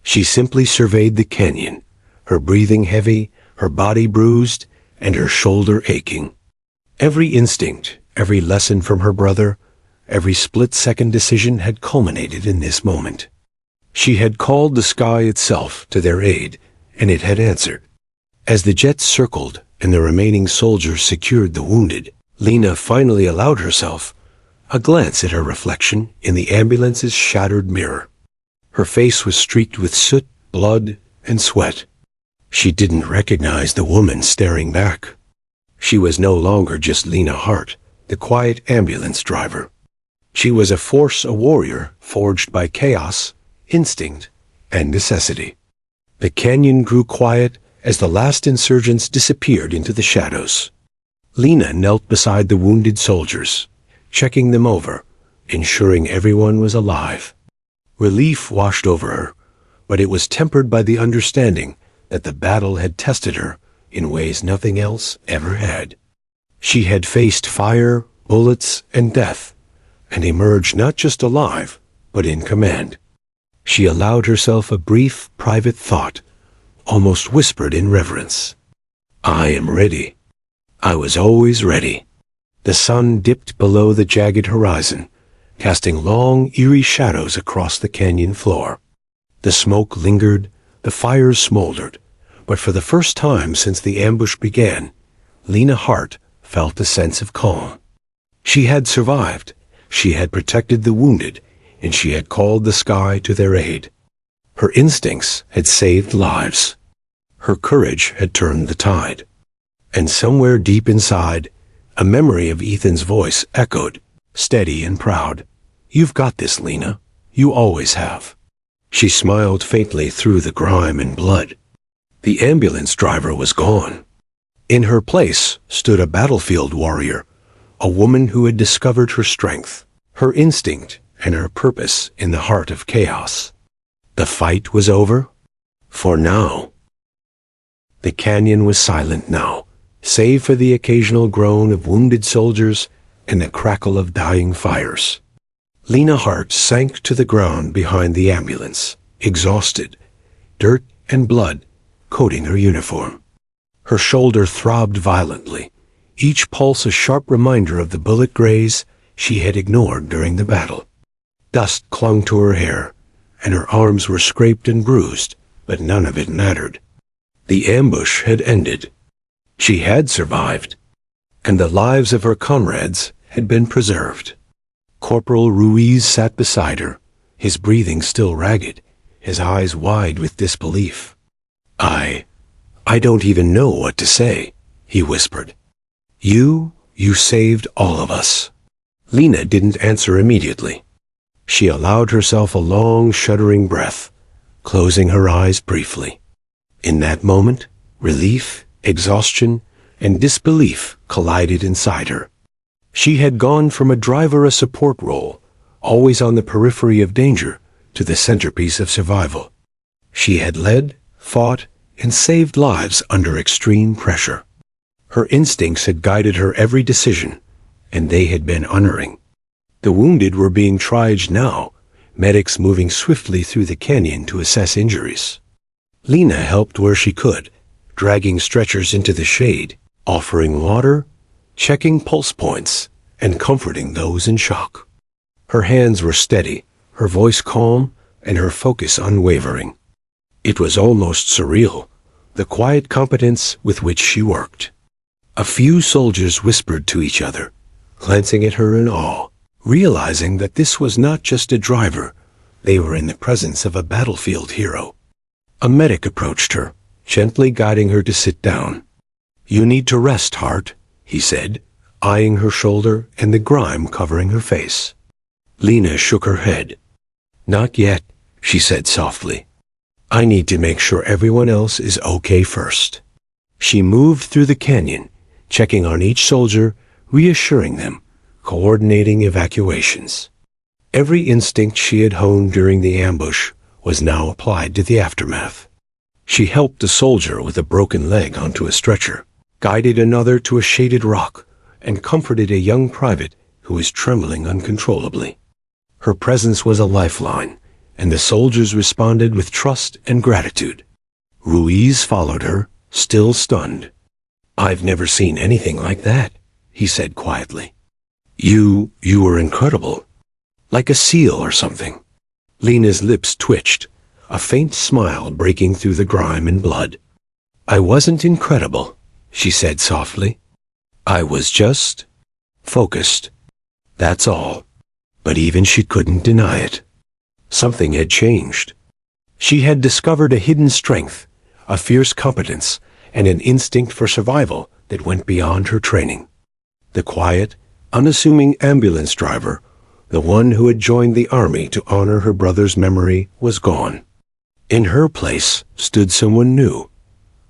She simply surveyed the canyon, her breathing heavy, her body bruised, and her shoulder aching. Every instinct, every lesson from her brother, every split-second decision had culminated in this moment. She had called the sky itself to their aid, and it had answered. As the jets circled and the remaining soldiers secured the wounded, Lena finally allowed herself a glance at her reflection in the ambulance's shattered mirror. Her face was streaked with soot, blood, and sweat. She didn't recognize the woman staring back. She was no longer just Lena Hart, the quiet ambulance driver. She was a warrior forged by chaos, instinct, and necessity. The canyon grew quiet as the last insurgents disappeared into the shadows. Lena knelt beside the wounded soldiers, checking them over, ensuring everyone was alive. Relief washed over her, but it was tempered by the understanding that the battle had tested her in ways nothing else ever had. She had faced fire, bullets, and death, and emerged not just alive, but in command. She allowed herself a brief, private thought, almost whispered in reverence. I am ready. I was always ready. The sun dipped below the jagged horizon, casting long, eerie shadows across the canyon floor. The smoke lingered, the fires smoldered, but for the first time since the ambush began, Lena Hart felt a sense of calm. She had survived, she had protected the wounded, and she had called the sky to their aid. Her instincts had saved lives. Her courage had turned the tide. And somewhere deep inside, a memory of Ethan's voice echoed, steady and proud. You've got this, Lena. You always have. She smiled faintly through the grime and blood. The ambulance driver was gone. In her place stood a battlefield warrior, a woman who had discovered her strength, her instinct, and her purpose in the heart of chaos. The fight was over? For now. The canyon was silent now, save for the occasional groan of wounded soldiers and the crackle of dying fires. Lena Hart sank to the ground behind the ambulance, exhausted, dirt and blood coating her uniform. Her shoulder throbbed violently, each pulse a sharp reminder of the bullet graze she had ignored during the battle. Dust clung to her hair, and her arms were scraped and bruised, but none of it mattered. The ambush had ended. She had survived, and the lives of her comrades had been preserved. Corporal Ruiz sat beside her, his breathing still ragged, his eyes wide with disbelief. I don't even know what to say, he whispered. You saved all of us. Lena didn't answer immediately. She allowed herself a long, shuddering breath, closing her eyes briefly. In that moment, relief, exhaustion, and disbelief collided inside her. She had gone from a support role, always on the periphery of danger, to the centerpiece of survival. She had led, fought, and saved lives under extreme pressure. Her instincts had guided her every decision, and they had been unerring. The wounded were being triaged now, medics moving swiftly through the canyon to assess injuries. Lena helped where she could, dragging stretchers into the shade, offering water, checking pulse points, and comforting those in shock. Her hands were steady, her voice calm, and her focus unwavering. It was almost surreal, the quiet competence with which she worked. A few soldiers whispered to each other, glancing at her in awe, realizing that this was not just a driver, they were in the presence of a battlefield hero. A medic approached her, gently guiding her to sit down. You need to rest, Hart, he said, eyeing her shoulder and the grime covering her face. Lena shook her head. Not yet, she said softly. I need to make sure everyone else is okay first. She moved through the canyon, checking on each soldier, reassuring them, coordinating evacuations. Every instinct she had honed during the ambush was now applied to the aftermath. She helped a soldier with a broken leg onto a stretcher, guided another to a shaded rock, and comforted a young private who was trembling uncontrollably. Her presence was a lifeline, and the soldiers responded with trust and gratitude. Ruiz followed her, still stunned. "I've never seen anything like that," he said quietly. You were incredible. Like a seal or something." Lena's lips twitched, a faint smile breaking through the grime and blood. "I wasn't incredible," she said softly. "I was just focused. That's all." But even she couldn't deny it. Something had changed. She had discovered a hidden strength, a fierce competence, and an instinct for survival that went beyond her training. The quiet, unassuming ambulance driver, the one who had joined the army to honor her brother's memory, was gone. In her place stood someone new,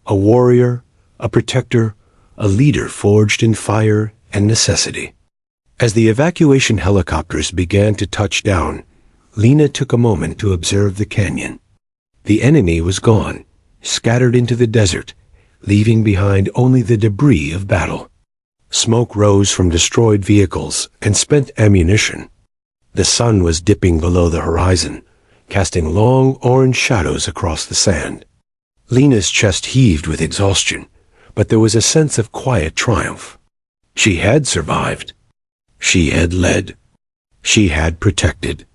a warrior, a protector, a leader forged in fire and necessity. As the evacuation helicopters began to touch down, Lena took a moment to observe the canyon. The enemy was gone, scattered into the desert, leaving behind only the debris of battle. Smoke rose from destroyed vehicles and spent ammunition. The sun was dipping below the horizon, casting long orange shadows across the sand. Lena's chest heaved with exhaustion, but there was a sense of quiet triumph. She had survived. She had led. She had protected.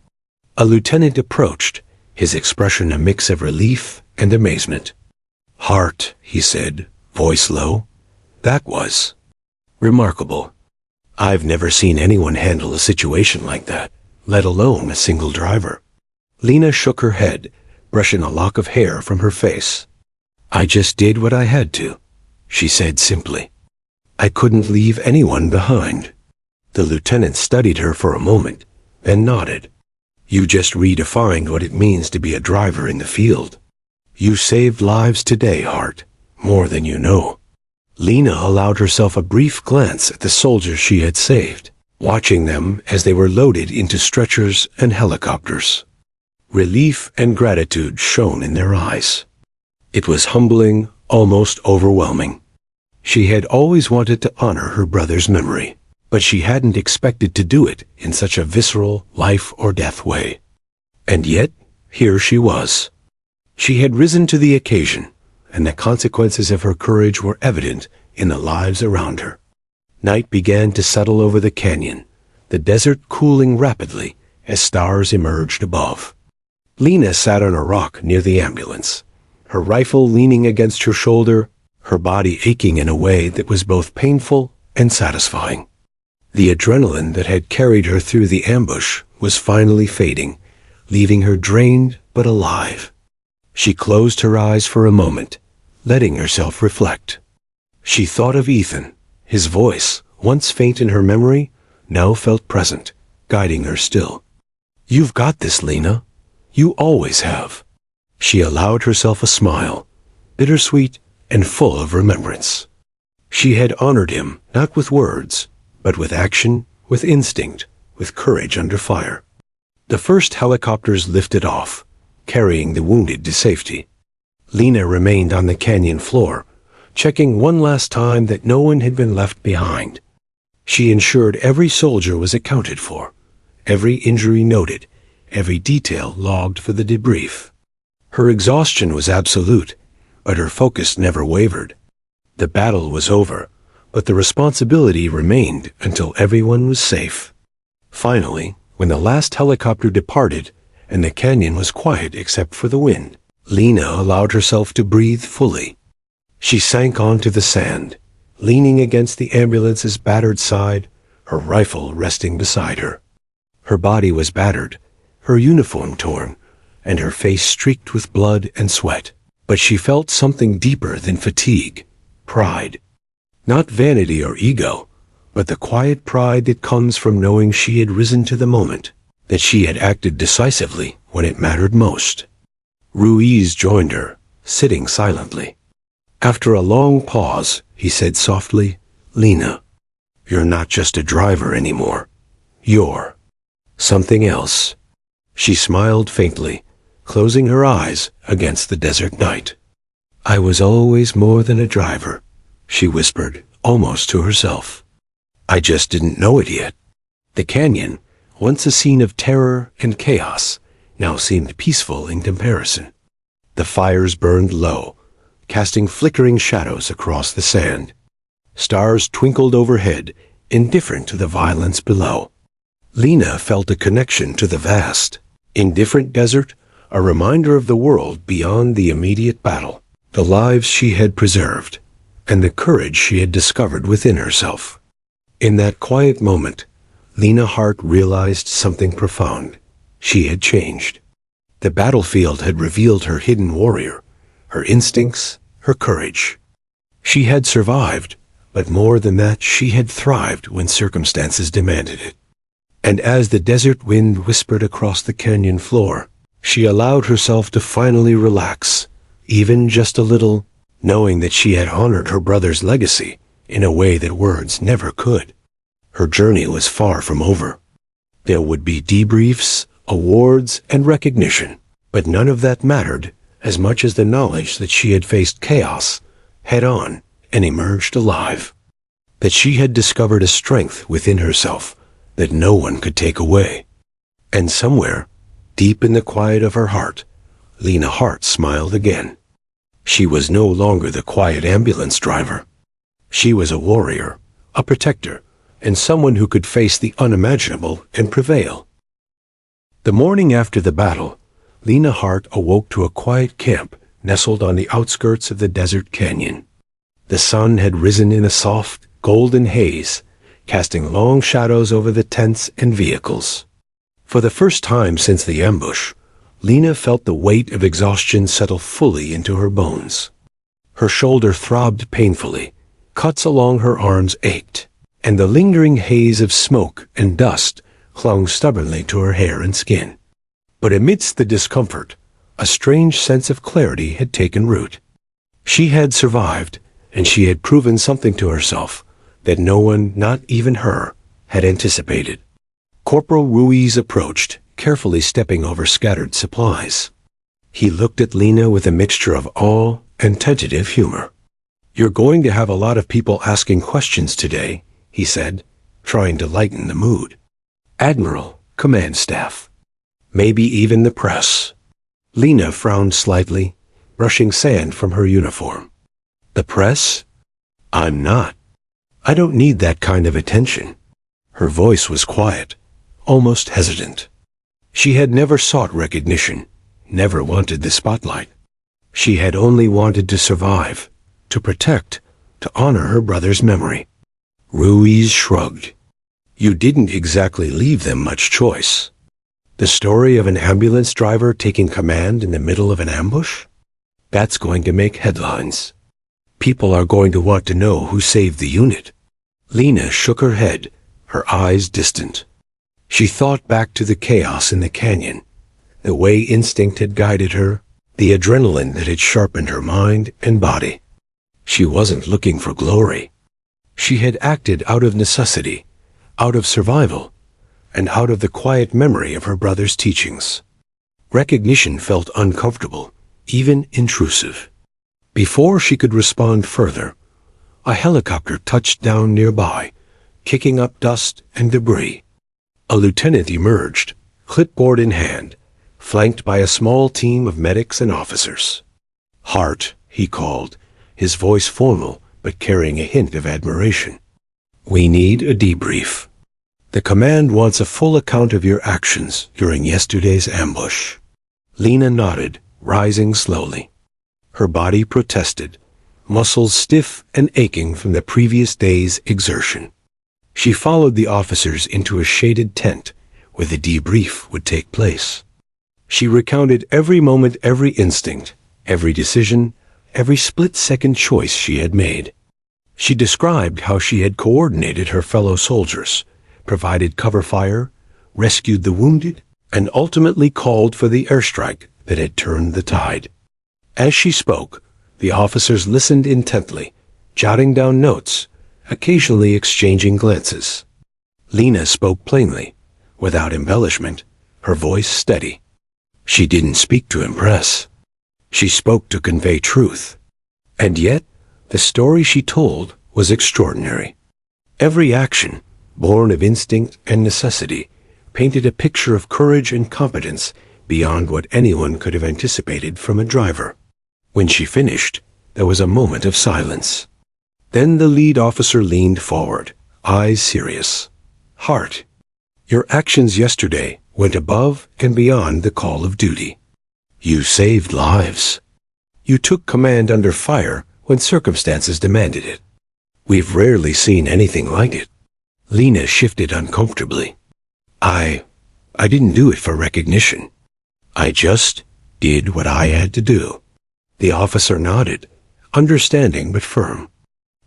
A lieutenant approached, his expression a mix of relief and amazement. "Hart," he said, voice low. "That was remarkable. I've never seen anyone handle a situation like that, let alone a single driver." Lena shook her head, brushing a lock of hair from her face. "I just did what I had to," she said simply. "I couldn't leave anyone behind." The lieutenant studied her for a moment, then nodded. "You just redefined what it means to be a driver in the field. You saved lives today, Hart, more than you know." Lena allowed herself a brief glance at the soldiers she had saved, watching them as they were loaded into stretchers and helicopters. Relief and gratitude shone in their eyes. It was humbling, almost overwhelming. She had always wanted to honor her brother's memory, but she hadn't expected to do it in such a visceral, life-or-death way. And yet, here she was. She had risen to the occasion, and the consequences of her courage were evident in the lives around her. Night began to settle over the canyon, the desert cooling rapidly as stars emerged above. Lena sat on a rock near the ambulance, her rifle leaning against her shoulder, her body aching in a way that was both painful and satisfying. The adrenaline that had carried her through the ambush was finally fading, leaving her drained but alive. She closed her eyes for a moment, letting herself reflect. She thought of Ethan. His voice, once faint in her memory, now felt present, guiding her still. "You've got this, Lena. You always have." She allowed herself a smile, bittersweet and full of remembrance. She had honored him, not with words, but with action, with instinct, with courage under fire. The first helicopters lifted off, carrying the wounded to safety. Lena remained on the canyon floor, checking one last time that no one had been left behind. She ensured every soldier was accounted for, every injury noted, every detail logged for the debrief. Her exhaustion was absolute, but her focus never wavered. The battle was over, but the responsibility remained until everyone was safe. Finally, when the last helicopter departed and the canyon was quiet except for the wind, Lena allowed herself to breathe fully. She sank onto the sand, leaning against the ambulance's battered side, her rifle resting beside her. Her body was battered, her uniform torn, and her face streaked with blood and sweat. But she felt something deeper than fatigue, pride. Not vanity or ego, but the quiet pride that comes from knowing she had risen to the moment, that she had acted decisively when it mattered most. Ruiz joined her, sitting silently. After a long pause, he said softly, "Lena, you're not just a driver anymore. You're something else." She smiled faintly, closing her eyes against the desert night. "I was always more than a driver," she whispered, almost to herself. "I just didn't know it yet." The canyon, once a scene of terror and chaos, now seemed peaceful in comparison. The fires burned low, casting flickering shadows across the sand. Stars twinkled overhead, indifferent to the violence below. Lena felt a connection to the vast, indifferent desert, a reminder of the world beyond the immediate battle, the lives she had preserved, and the courage she had discovered within herself. In that quiet moment, Lena Hart realized something profound. She had changed. The battlefield had revealed her hidden warrior, her instincts, her courage. She had survived, but more than that, she had thrived when circumstances demanded it. And as the desert wind whispered across the canyon floor, she allowed herself to finally relax, even just a little, knowing that she had honored her brother's legacy in a way that words never could. Her journey was far from over. There would be debriefs, awards, and recognition, but none of that mattered as much as the knowledge that she had faced chaos head-on and emerged alive. That she had discovered a strength within herself that no one could take away. And somewhere, deep in the quiet of her heart, Lena Hart smiled again. She was no longer the quiet ambulance driver. She was a warrior, a protector, and someone who could face the unimaginable and prevail. The morning after the battle, Lena Hart awoke to a quiet camp nestled on the outskirts of the desert canyon. The sun had risen in a soft, golden haze, casting long shadows over the tents and vehicles. For the first time since the ambush, Lena felt the weight of exhaustion settle fully into her bones. Her shoulder throbbed painfully, cuts along her arms ached, and the lingering haze of smoke and dust clung stubbornly to her hair and skin. But amidst the discomfort, a strange sense of clarity had taken root. She had survived, and she had proven something to herself that no one, not even her, had anticipated. Corporal Ruiz approached, carefully stepping over scattered supplies. He looked at Lena with a mixture of awe and tentative humor. "You're going to have a lot of people asking questions today," he said, trying to lighten the mood. "Admiral, command staff, maybe even the press." Lena frowned slightly, brushing sand from her uniform. "The press? I'm not. I don't need that kind of attention." Her voice was quiet, almost hesitant. She had never sought recognition, never wanted the spotlight. She had only wanted to survive, to protect, to honor her brother's memory. Ruiz shrugged. "You didn't exactly leave them much choice. The story of an ambulance driver taking command in the middle of an ambush? That's going to make headlines. People are going to want to know who saved the unit." Lena shook her head, her eyes distant. She thought back to the chaos in the canyon, the way instinct had guided her, the adrenaline that had sharpened her mind and body. She wasn't looking for glory. She had acted out of necessity, out of survival, and out of the quiet memory of her brother's teachings. Recognition felt uncomfortable, even intrusive. Before she could respond further, a helicopter touched down nearby, kicking up dust and debris. A lieutenant emerged, clipboard in hand, flanked by a small team of medics and officers. "Hart," he called, his voice formal but carrying a hint of admiration. "We need a debrief. The command wants a full account of your actions during yesterday's ambush." Lena nodded, rising slowly. Her body protested, muscles stiff and aching from the previous day's exertion. She followed the officers into a shaded tent where the debrief would take place. She recounted every moment, every instinct, every decision, every split-second choice she had made. She described how she had coordinated her fellow soldiers, provided cover fire, rescued the wounded, and ultimately called for the airstrike that had turned the tide. As she spoke, the officers listened intently, jotting down notes, occasionally exchanging glances. Lena spoke plainly, without embellishment, her voice steady. She didn't speak to impress. She spoke to convey truth. And yet, the story she told was extraordinary. Every action, born of instinct and necessity, painted a picture of courage and competence beyond what anyone could have anticipated from a driver. When she finished, there was a moment of silence. Then the lead officer leaned forward, eyes serious. "Hart, your actions yesterday went above and beyond the call of duty. You saved lives. You took command under fire when circumstances demanded it. We've rarely seen anything like it." Lena shifted uncomfortably. I didn't do it for recognition. I just did what I had to do." The officer nodded, understanding but firm.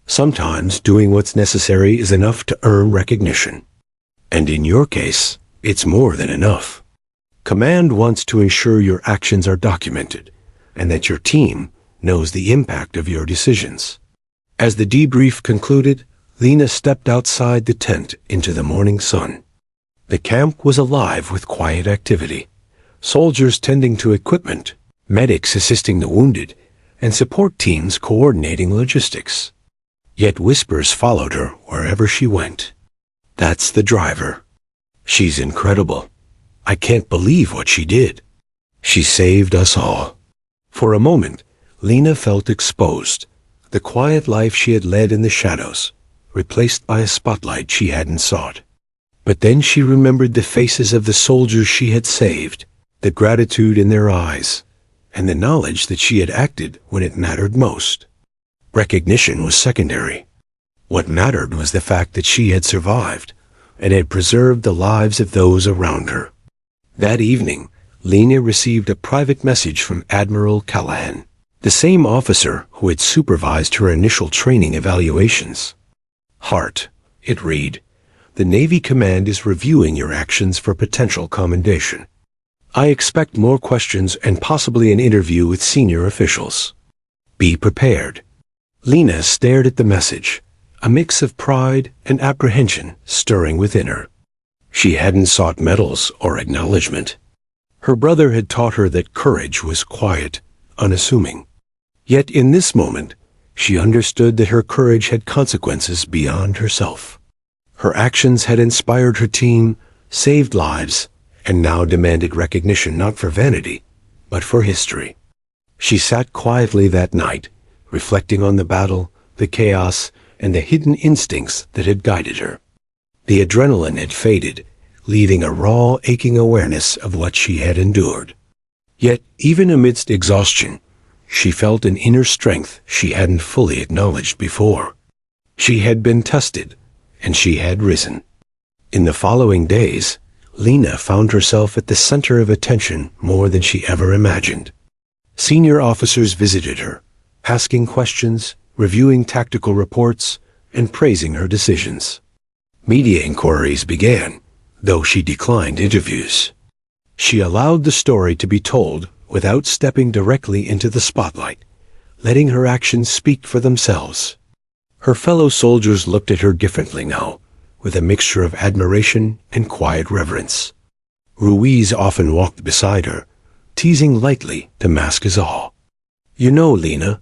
Sometimes doing what's necessary is enough to earn recognition. And in your case, it's more than enough. Command wants to ensure your actions are documented, and that your team knows the impact of your decisions. As the debrief concluded, Lena stepped outside the tent into the morning sun. The camp was alive with quiet activity. Soldiers tending to equipment, medics assisting the wounded, and support teams coordinating logistics. Yet whispers followed her wherever she went. "That's the driver. She's incredible. I can't believe what she did. She saved us all." For a moment, Lena felt exposed, the quiet life she had led in the shadows, replaced by a spotlight she hadn't sought. But then she remembered the faces of the soldiers she had saved, the gratitude in their eyes, and the knowledge that she had acted when it mattered most. Recognition was secondary. What mattered was the fact that she had survived, and had preserved the lives of those around her. That evening, Lena received a private message from Admiral Callahan, the same officer who had supervised her initial training evaluations. "Hart," it read, "the Navy Command is reviewing your actions for potential commendation. I expect more questions and possibly an interview with senior officials. Be prepared." Lena stared at the message, a mix of pride and apprehension stirring within her. She hadn't sought medals or acknowledgement. Her brother had taught her that courage was quiet, unassuming. Yet in this moment, she understood that her courage had consequences beyond herself. Her actions had inspired her team, saved lives, and now demanded recognition not for vanity, but for history. She sat quietly that night, reflecting on the battle, the chaos, and the hidden instincts that had guided her. The adrenaline had faded, leaving a raw, aching awareness of what she had endured. Yet, even amidst exhaustion, she felt an inner strength she hadn't fully acknowledged before. She had been tested, and she had risen. In the following days, Lena found herself at the center of attention more than she ever imagined. Senior officers visited her, asking questions, reviewing tactical reports, and praising her decisions. Media inquiries began, though she declined interviews. She allowed the story to be told without stepping directly into the spotlight, letting her actions speak for themselves. Her fellow soldiers looked at her differently now, with a mixture of admiration and quiet reverence. Ruiz often walked beside her, teasing lightly to mask his awe. "You know, Lena,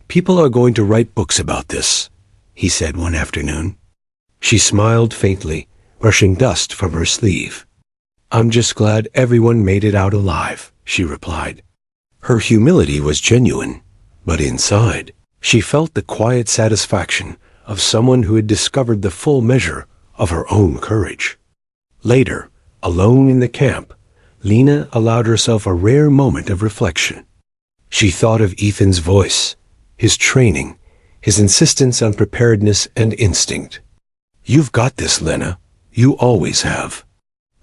people are going to write books about this," he said one afternoon. She smiled faintly, brushing dust from her sleeve. "I'm just glad everyone made it out alive," she replied. Her humility was genuine, but inside, she felt the quiet satisfaction of someone who had discovered the full measure of her own courage. Later, alone in the camp, Lena allowed herself a rare moment of reflection. She thought of Ethan's voice, his training, his insistence on preparedness and instinct. "You've got this, Lena. You always have."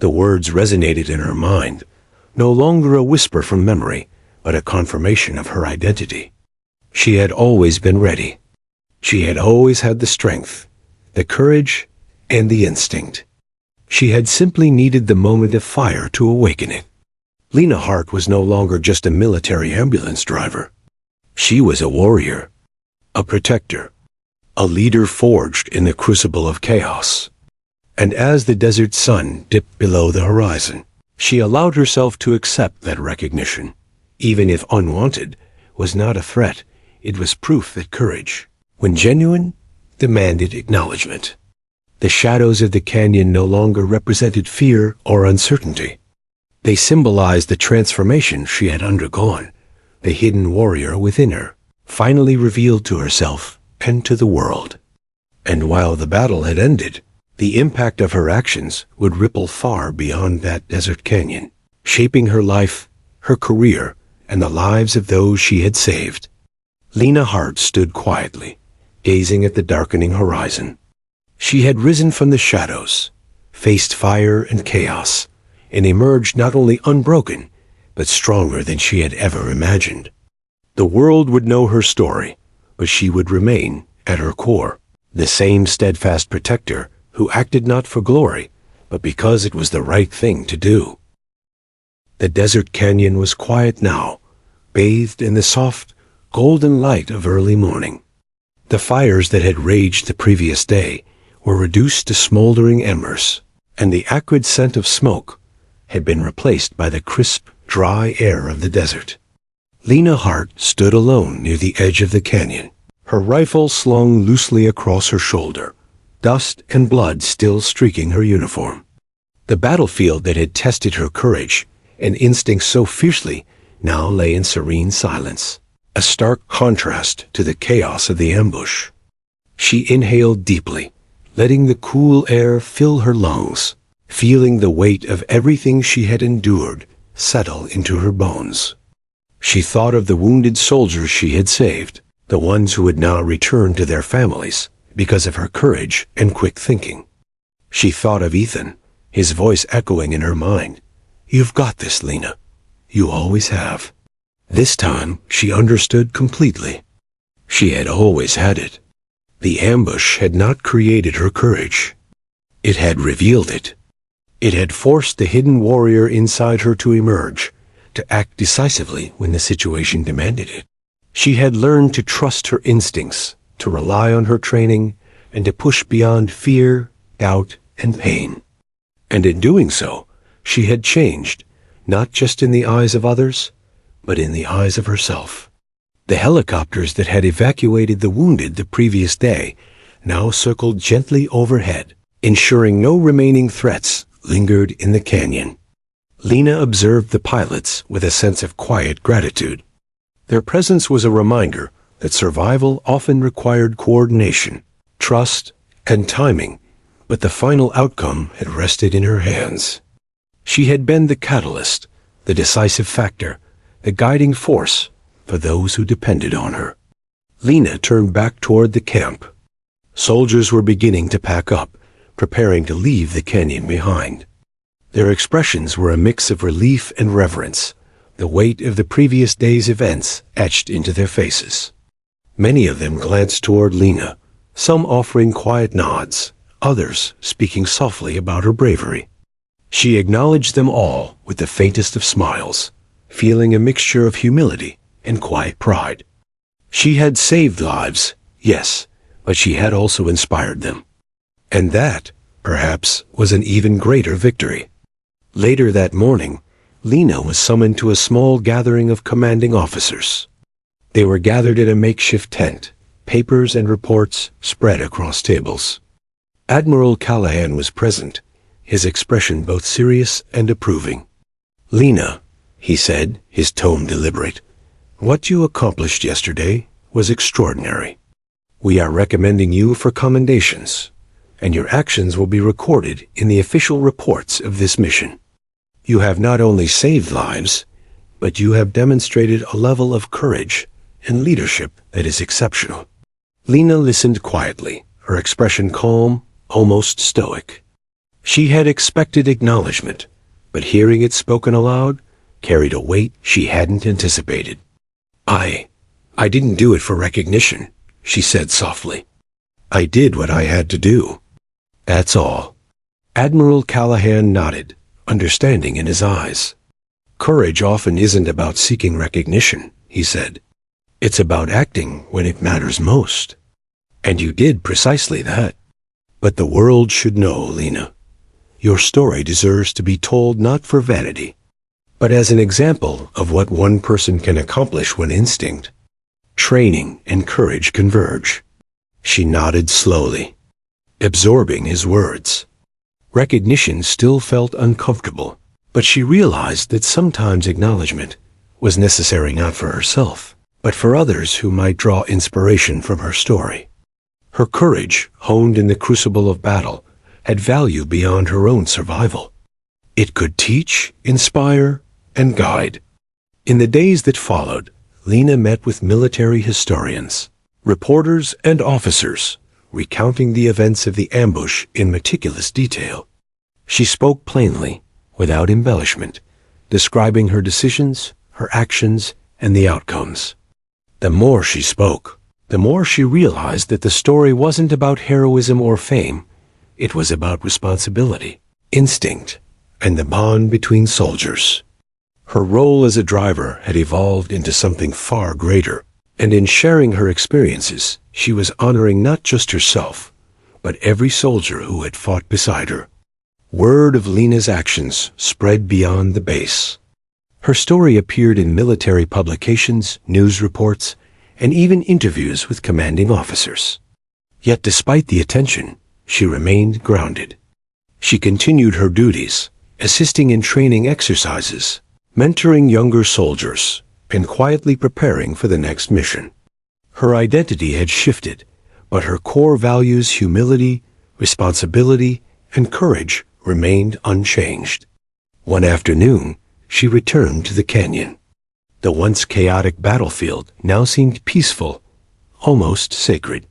The words resonated in her mind, no longer a whisper from memory, but a confirmation of her identity. She had always been ready. She had always had the strength, the courage, and the instinct. She had simply needed the moment of fire to awaken it. Lena Hart was no longer just a military ambulance driver. She was a warrior, a protector, a leader forged in the crucible of chaos. And as the desert sun dipped below the horizon, she allowed herself to accept that recognition, even if unwanted, was not a threat. It was proof that courage, when genuine, demanded acknowledgement. The shadows of the canyon no longer represented fear or uncertainty. They symbolized the transformation she had undergone, the hidden warrior within her, finally revealed to herself and to the world. And while the battle had ended, the impact of her actions would ripple far beyond that desert canyon, shaping her life, her career, and the lives of those she had saved. Lena Hart stood quietly, gazing at the darkening horizon. She had risen from the shadows, faced fire and chaos, and emerged not only unbroken, but stronger than she had ever imagined. The world would know her story, but she would remain, at her core, the same steadfast protector who acted not for glory, but because it was the right thing to do. The desert canyon was quiet now, bathed in the soft, golden light of early morning. The fires that had raged the previous day were reduced to smoldering embers, and the acrid scent of smoke had been replaced by the crisp, dry air of the desert. Lena Hart stood alone near the edge of the canyon, her rifle slung loosely across her shoulder, dust and blood still streaking her uniform. The battlefield that had tested her courage and instinct so fiercely now lay in serene silence, a stark contrast to the chaos of the ambush. She inhaled deeply, letting the cool air fill her lungs, feeling the weight of everything she had endured settle into her bones. She thought of the wounded soldiers she had saved, the ones who would now return to their families because of her courage and quick thinking. She thought of Ethan, his voice echoing in her mind. "You've got this, Lena. You always have." This time, she understood completely. She had always had it. The ambush had not created her courage. It had revealed it. It had forced the hidden warrior inside her to emerge, to act decisively when the situation demanded it. She had learned to trust her instincts, to rely on her training, and to push beyond fear, doubt, and pain. And in doing so, she had changed, not just in the eyes of others, but in the eyes of herself. The helicopters that had evacuated the wounded the previous day now circled gently overhead, ensuring no remaining threats lingered in the canyon. Lena observed the pilots with a sense of quiet gratitude. Their presence was a reminder that survival often required coordination, trust, and timing, but the final outcome had rested in her hands. She had been the catalyst, the decisive factor, the guiding force for those who depended on her. Lena turned back toward the camp. Soldiers were beginning to pack up, preparing to leave the canyon behind. Their expressions were a mix of relief and reverence, the weight of the previous day's events etched into their faces. Many of them glanced toward Lena, some offering quiet nods, others speaking softly about her bravery. She acknowledged them all with the faintest of smiles, feeling a mixture of humility and quiet pride. She had saved lives, yes, but she had also inspired them. And that, perhaps, was an even greater victory. Later that morning, Lena was summoned to a small gathering of commanding officers. They were gathered in a makeshift tent, papers and reports spread across tables. Admiral Callahan was present, his expression both serious and approving. "Lena," he said, his tone deliberate, "what you accomplished yesterday was extraordinary. We are recommending you for commendations, and your actions will be recorded in the official reports of this mission. You have not only saved lives, but you have demonstrated a level of courage and leadership that is exceptional." Lena listened quietly, her expression calm, almost stoic. She had expected acknowledgement, but hearing it spoken aloud carried a weight she hadn't anticipated. I didn't do it for recognition," she said softly. "I did what I had to do. That's all." Admiral Callahan nodded, understanding in his eyes. "Courage often isn't about seeking recognition," he said. "It's about acting when it matters most. And you did precisely that. But the world should know, Lena. Your story deserves to be told not for vanity, but as an example of what one person can accomplish when instinct, training, and courage converge." She nodded slowly, absorbing his words. Recognition still felt uncomfortable, But she realized that sometimes acknowledgement was necessary not for herself, but for others who might draw inspiration from her story. Her courage, honed in the crucible of battle, had value beyond her own survival. It could teach, inspire, and guide. In the days that followed, Lena met with military historians, reporters, and officers, recounting the events of the ambush in meticulous detail. She spoke plainly, without embellishment, describing her decisions, her actions, and the outcomes. The more she spoke, the more she realized that the story wasn't about heroism or fame. It was about responsibility, instinct, and the bond between soldiers. Her role as a driver had evolved into something far greater, and in sharing her experiences, she was honoring not just herself, but every soldier who had fought beside her. Word of Lena's actions spread beyond the base. Her story appeared in military publications, news reports, and even interviews with commanding officers. Yet despite the attention, she remained grounded. She continued her duties, assisting in training exercises, mentoring younger soldiers, and quietly preparing for the next mission. Her identity had shifted, but her core values, humility, responsibility, and courage, remained unchanged. One afternoon, she returned to the canyon. The once chaotic battlefield now seemed peaceful, almost sacred.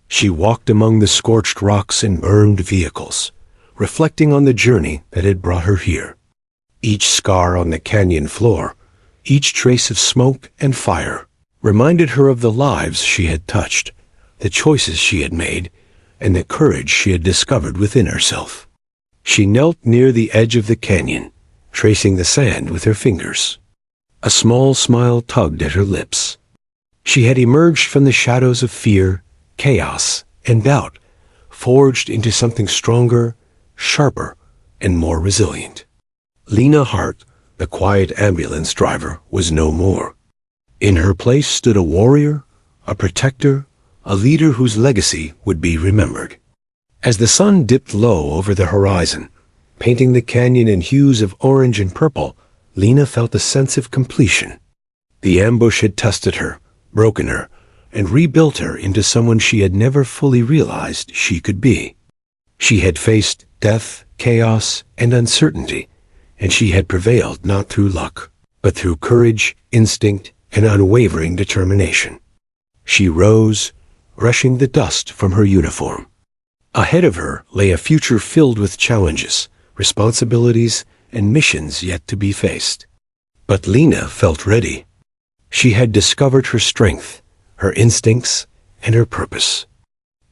She walked among the scorched rocks and burned vehicles, reflecting on the journey that had brought her here. Each scar on the canyon floor, each trace of smoke and fire, reminded her of the lives she had touched, the choices she had made, and the courage she had discovered within herself. She knelt near the edge of the canyon, tracing the sand with her fingers. A small smile tugged at her lips. She had emerged from the shadows of fear, chaos, and doubt, forged into something stronger, sharper, and more resilient. Lena Hart, the quiet ambulance driver, was no more. In her place stood a warrior, a protector, a leader whose legacy would be remembered. As the sun dipped low over the horizon, painting the canyon in hues of orange and purple, Lena felt a sense of completion. The ambush had tested her, broken her, and rebuilt her into someone she had never fully realized she could be. She had faced death, chaos, and uncertainty, and she had prevailed not through luck, but through courage, instinct, and unwavering determination. She rose, brushing the dust from her uniform. Ahead of her lay a future filled with challenges, responsibilities, and missions yet to be faced. But Lena felt ready. She had discovered her strength, her instincts, and her purpose.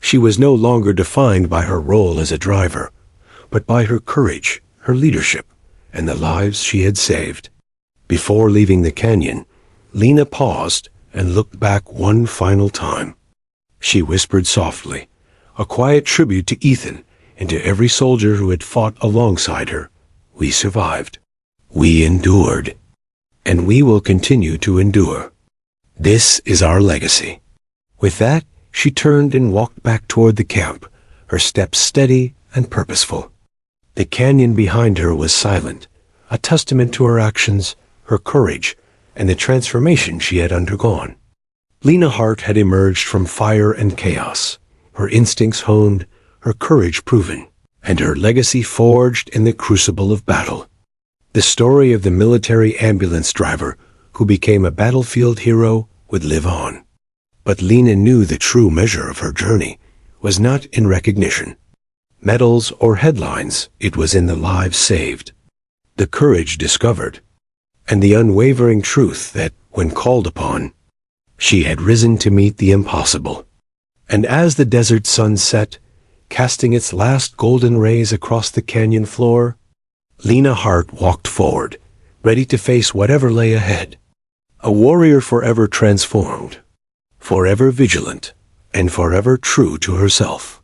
She was no longer defined by her role as a driver, but by her courage, her leadership, and the lives she had saved. Before leaving the canyon, Lena paused and looked back one final time. She whispered softly, a quiet tribute to Ethan and to every soldier who had fought alongside her. We survived. We endured. And we will continue to endure. This is our legacy. With that, she turned and walked back toward the camp, her steps steady and purposeful. The canyon behind her was silent, a testament to her actions, her courage, and the transformation she had undergone. Lena Hart had emerged from fire and chaos, her instincts honed, her courage proven, and her legacy forged in the crucible of battle. The story of the military ambulance driver who became a battlefield hero would live on. But Lena knew the true measure of her journey was not in recognition, medals, or headlines. It was in the lives saved, the courage discovered, and the unwavering truth that, when called upon, she had risen to meet the impossible. And as the desert sun set, casting its last golden rays across the canyon floor, Lena Hart walked forward, ready to face whatever lay ahead. A warrior forever transformed, forever vigilant, and forever true to herself.